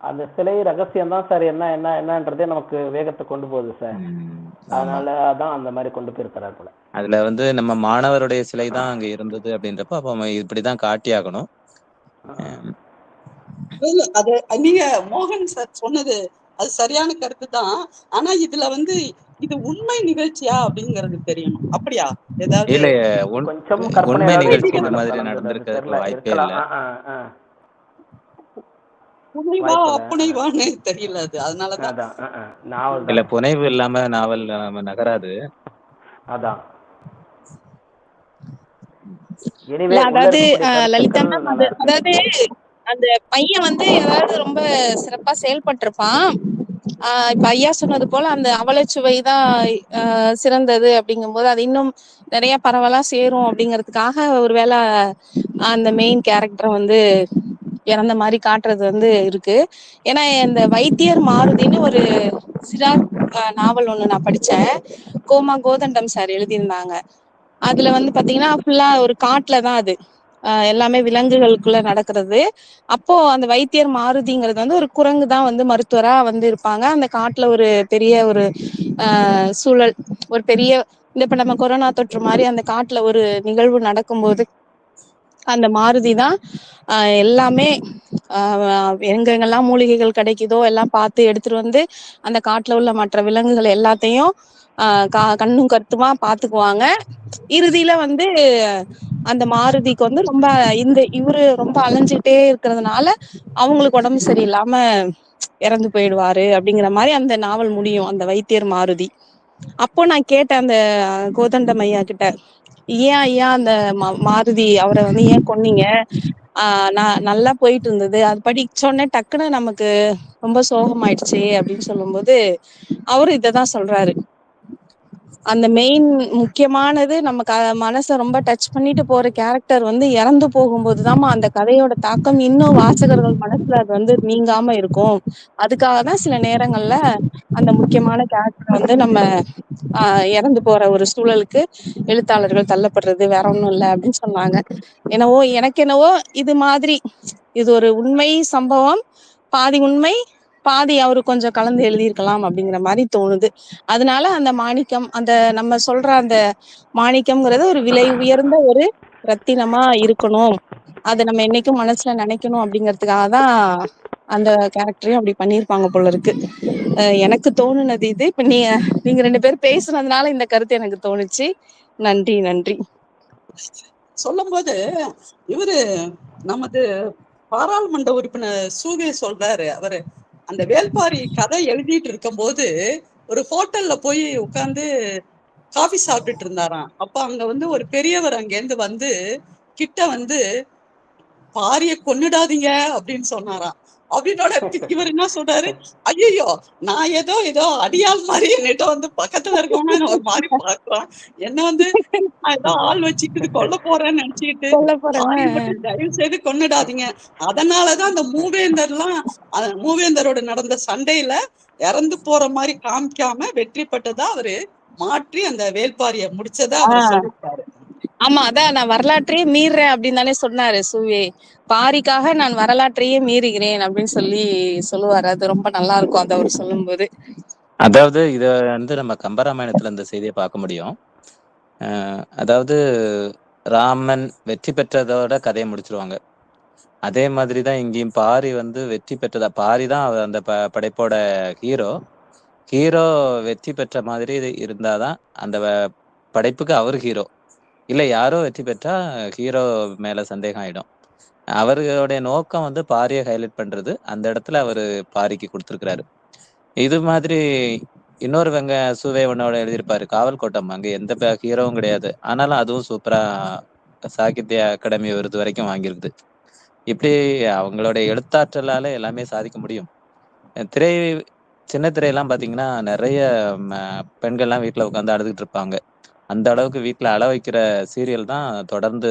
அந்த சிலை ரகசியம் தான் சார் என்னன்றதே நமக்கு வேகத்தை கொண்டு போகுது சார். அதனால தான் அந்த மாதிரி கொண்டு போயிருக்கிறார் போல. அதுல நம்ம மாணவருடைய சிலை தான் அங்க இருந்தது அப்படின்றப்ப அப்ப இப்படிதான் காட்டியாகணும். அது நீங்க மோகன் சார் சொன்னது அது சரியான கருத்து தான். ஆனா இதுல இது உண்மை நிகழ்ச்சியா அப்படிங்கறது தெரியணும். அப்படியா? ஏதாவது கொஞ்சம் உண்மை நிகழ்ச்சி இந்த மாதிரி நடந்திருக்கிறதுக்கு வாய்ப்பே இல்ல. புனைவா அப்புனைவான்னு தெரியல. அது அதனாலதான் இல்ல, புனைவு இல்லாம நாவல் நகராது. அதான் அதாவது லலிதா மேம், அதாவது அந்த பையன் ஏதாவது ரொம்ப சிறப்பா செயல்பட்டிருப்பான். இப்ப ஐயா சொன்னது போல அந்த அவலச்சுவை தான் சிறந்தது அப்படிங்கும்போது அது இன்னும் நிறைய பரவலா சேரும் அப்படிங்கிறதுக்காக ஒருவேளை அந்த மெயின் கேரக்டரை இறந்த மாதிரி காட்டுறது வந்து இருக்கு. ஏன்னா இந்த வைத்தியர் மாருதின்னு ஒரு சிறார் நாவல் ஒண்ணு நான் படிச்சேன். கோமா கோதண்டம் சார் எழுதியிருந்தாங்க. அதுல வந்து பாத்தீங்கன்னா ஃபுல்லா ஒரு காட்டுல தான் அது எல்லாமே விலங்குகளுக்குள்ள நடக்கிறது. அப்போ அந்த வைத்தியர் மாருதிங்கிறது வந்து ஒரு குரங்கு தான் வந்து மருத்துவரா வந்து இருப்பாங்க. அந்த காட்டுல ஒரு பெரிய ஒரு சூழல், ஒரு பெரிய இப்ப நம்ம கொரோனா தொற்று மாதிரி அந்த காட்டுல ஒரு நிகழ்வு நடக்கும்போது அந்த மாருதி தான் எல்லாமே எங்கெங்கெல்லாம் மூலிகைகள் கிடைக்குதோ எல்லாம் பார்த்து எடுத்துட்டு வந்து அந்த காட்டுல உள்ள மற்ற விலங்குகள் எல்லாத்தையும் கண்ணும் கருத்துமா பாத்துக்குவாங்க. இறுதியில வந்து அந்த மாருதிக்கு வந்து ரொம்ப இவரு ரொம்ப அலைஞ்சுக்கிட்டே இருக்கிறதுனால அவங்களுக்கு உடம்பு சரியில்லாம இறந்து போயிடுவாரு அப்படிங்கிற மாதிரி அந்த நாவல் முடியும், அந்த வைத்தியர் மாருதி. அப்போ நான் கேட்டேன் அந்த கோதண்டம் ஐயா கிட்ட, ஏன் ஐயா அந்த மாருதி அவரை வந்து ஏன் கொன்னீங்க? நான் நல்லா போயிட்டு இருந்தது, அது படிச்சோடனே டக்குன்னு நமக்கு ரொம்ப சோகமாயிடுச்சு அப்படின்னு சொல்லும்போது அவரு இததான் சொல்றாரு, அந்த மெயின் முக்கியமானது நமக்கு மனசை ரொம்ப டச் பண்ணிட்டு போற கேரக்டர் வந்து இறந்து போகும்போதுதான் அந்த கதையோட தாக்கம் இன்னும் வாசகர்கள் மனசுல அது வந்து நீங்காம இருக்கும். அதுக்காக தான் சில நேரங்கள்ல அந்த முக்கியமான கேரக்டர் வந்து நம்ம இறந்து போற ஒரு சூழலுக்கு எழுத்தாளர்கள் தள்ளப்படுறது வேற ஒண்ணும் இல்லை அப்படின்னு சொன்னாங்க. எனக்கு என்னவோ இது மாதிரி இது ஒரு உண்மை சம்பவம், பாதி உண்மை பாதி அவரு கொஞ்சம் கலந்து எழுதியிருக்கலாம் அப்படிங்கிற மாதிரி தோணுது. அதனால அந்த மாணிக்கம், அந்த நம்ம சொல்ற அந்த மாணிக்கம்ங்கிறது ஒரு விலை உயர்ந்த ஒரு ரத்தினமா இருக்கணும், அதை நம்ம என்னைக்கும் மனசுல நினைக்கணும் அப்படிங்கிறதுக்காக தான் அந்த கேரக்டரையும் அப்படி பண்ணியிருப்பாங்க போல இருக்கு. எனக்கு தோணுனது இது. இப்ப நீங்க 2 பேரும் பேசுனதுனால இந்த கருத்து எனக்கு தோணுச்சு. நன்றி நன்றி. சொல்லும் போது இவரு நமது பாராளுமன்ற உறுப்பினர் சூவே சொல்றாரு, அவரு அந்த வேல்பாரி கதை எழுதிட்டு இருக்கும் போது ஒரு ஹோட்டல்ல போய் உட்கார்ந்து காஃபி சாப்பிட்டுட்டு இருந்தாராம். அப்ப அங்க வந்து ஒரு பெரியவர் அங்கேருந்து வந்து கிட்ட வந்து பாரிய கொன்னுடாதீங்க அப்படின்னு சொன்னாராம். அப்படின்னோட இவர் என்ன சொல்றாரு, ஐயோ நான் ஏதோ அடியாள் மாதிரி என்னிட்ட வந்து பக்கத்துல இருக்கவங்க ஒரு மாதிரி பாக்குறான், என்ன வந்து நான் ஏதோ ஆள் வச்சுக்கிட்டு கொல்ல போறேன்னு நினைச்சுக்கிட்டு பாரிய மட்டும் தயவு செய்து கொன்னுடாதீங்க. அதனாலதான் அந்த மூவேந்தரோட நடந்த சண்டையில இறந்து போற மாதிரி காமிக்காம வெற்றி பெற்றதா அவரு மாற்றி அந்த வேல்பாரிய முடிச்சதா அவர் சொல்லிருக்காரு. ஆமா, அதான் நான் வரலாற்றையே மீறேன் அப்படின்னு தானே சொன்னாரு சூவே. பாரிக்காக நான் வரலாற்றையே மீறுகிறேன் அப்படின்னு சொல்லுவாரு. அது ரொம்ப நல்லா இருக்கும் அதை அவர் சொல்லும் போது. அதாவது இத வந்து நம்ம கம்பராமாயணத்துல இந்த செய்தியை பார்க்க முடியும். அதாவது ராமன் வெற்றி பெற்றதோட கதையை முடிச்சிருவாங்க. அதே மாதிரிதான் இங்கேயும் பாரி வந்து வெற்றி பெற்றதா, பாரி தான் அந்த படைப்போட ஹீரோ வெற்றி பெற்ற மாதிரி இருந்தாதான் அந்த படைப்புக்கு அவர் ஹீரோ. இல்ல யாரோ வெற்றி பெற்றா ஹீரோ மேல சந்தேகம் ஆயிடும். அவர்களுடைய நோக்கம் வந்து பாரியை ஹைலைட் பண்றது, அந்த இடத்துல அவரு பாரிக்கு கொடுத்திருக்கிறாரு. இது மாதிரி இன்னொரு சூவே ஒன்னோட எழுதியிருப்பாரு, காவல் கோட்டம். அங்க எந்த ஹீரோவும் கிடையாது, ஆனாலும் அதுவும் சூப்பரா சாகித்ய அகாடமி விருது வரைக்கும் வாங்கியிருக்குது. இப்படி அவங்களுடைய எழுத்தாற்றலால எல்லாமே சாதிக்க முடியும். சின்ன திரையெல்லாம் பாத்தீங்கன்னா நிறைய பெண்கள்லாம் வீட்டுல உட்காந்து அழுதுகிட்டு இருப்பாங்க. அந்த அளவுக்கு வீட்டுல அழ வைக்கிற சீரியல் தான் தொடர்ந்து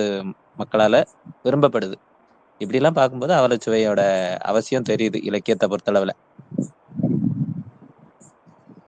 மக்களால விரும்பப்படுது. இப்படி எல்லாம் பார்க்கும்போது அவலச்சுவையோட அவசியம் தெரியுது இலக்கியத்தை பொறுத்தளவுல.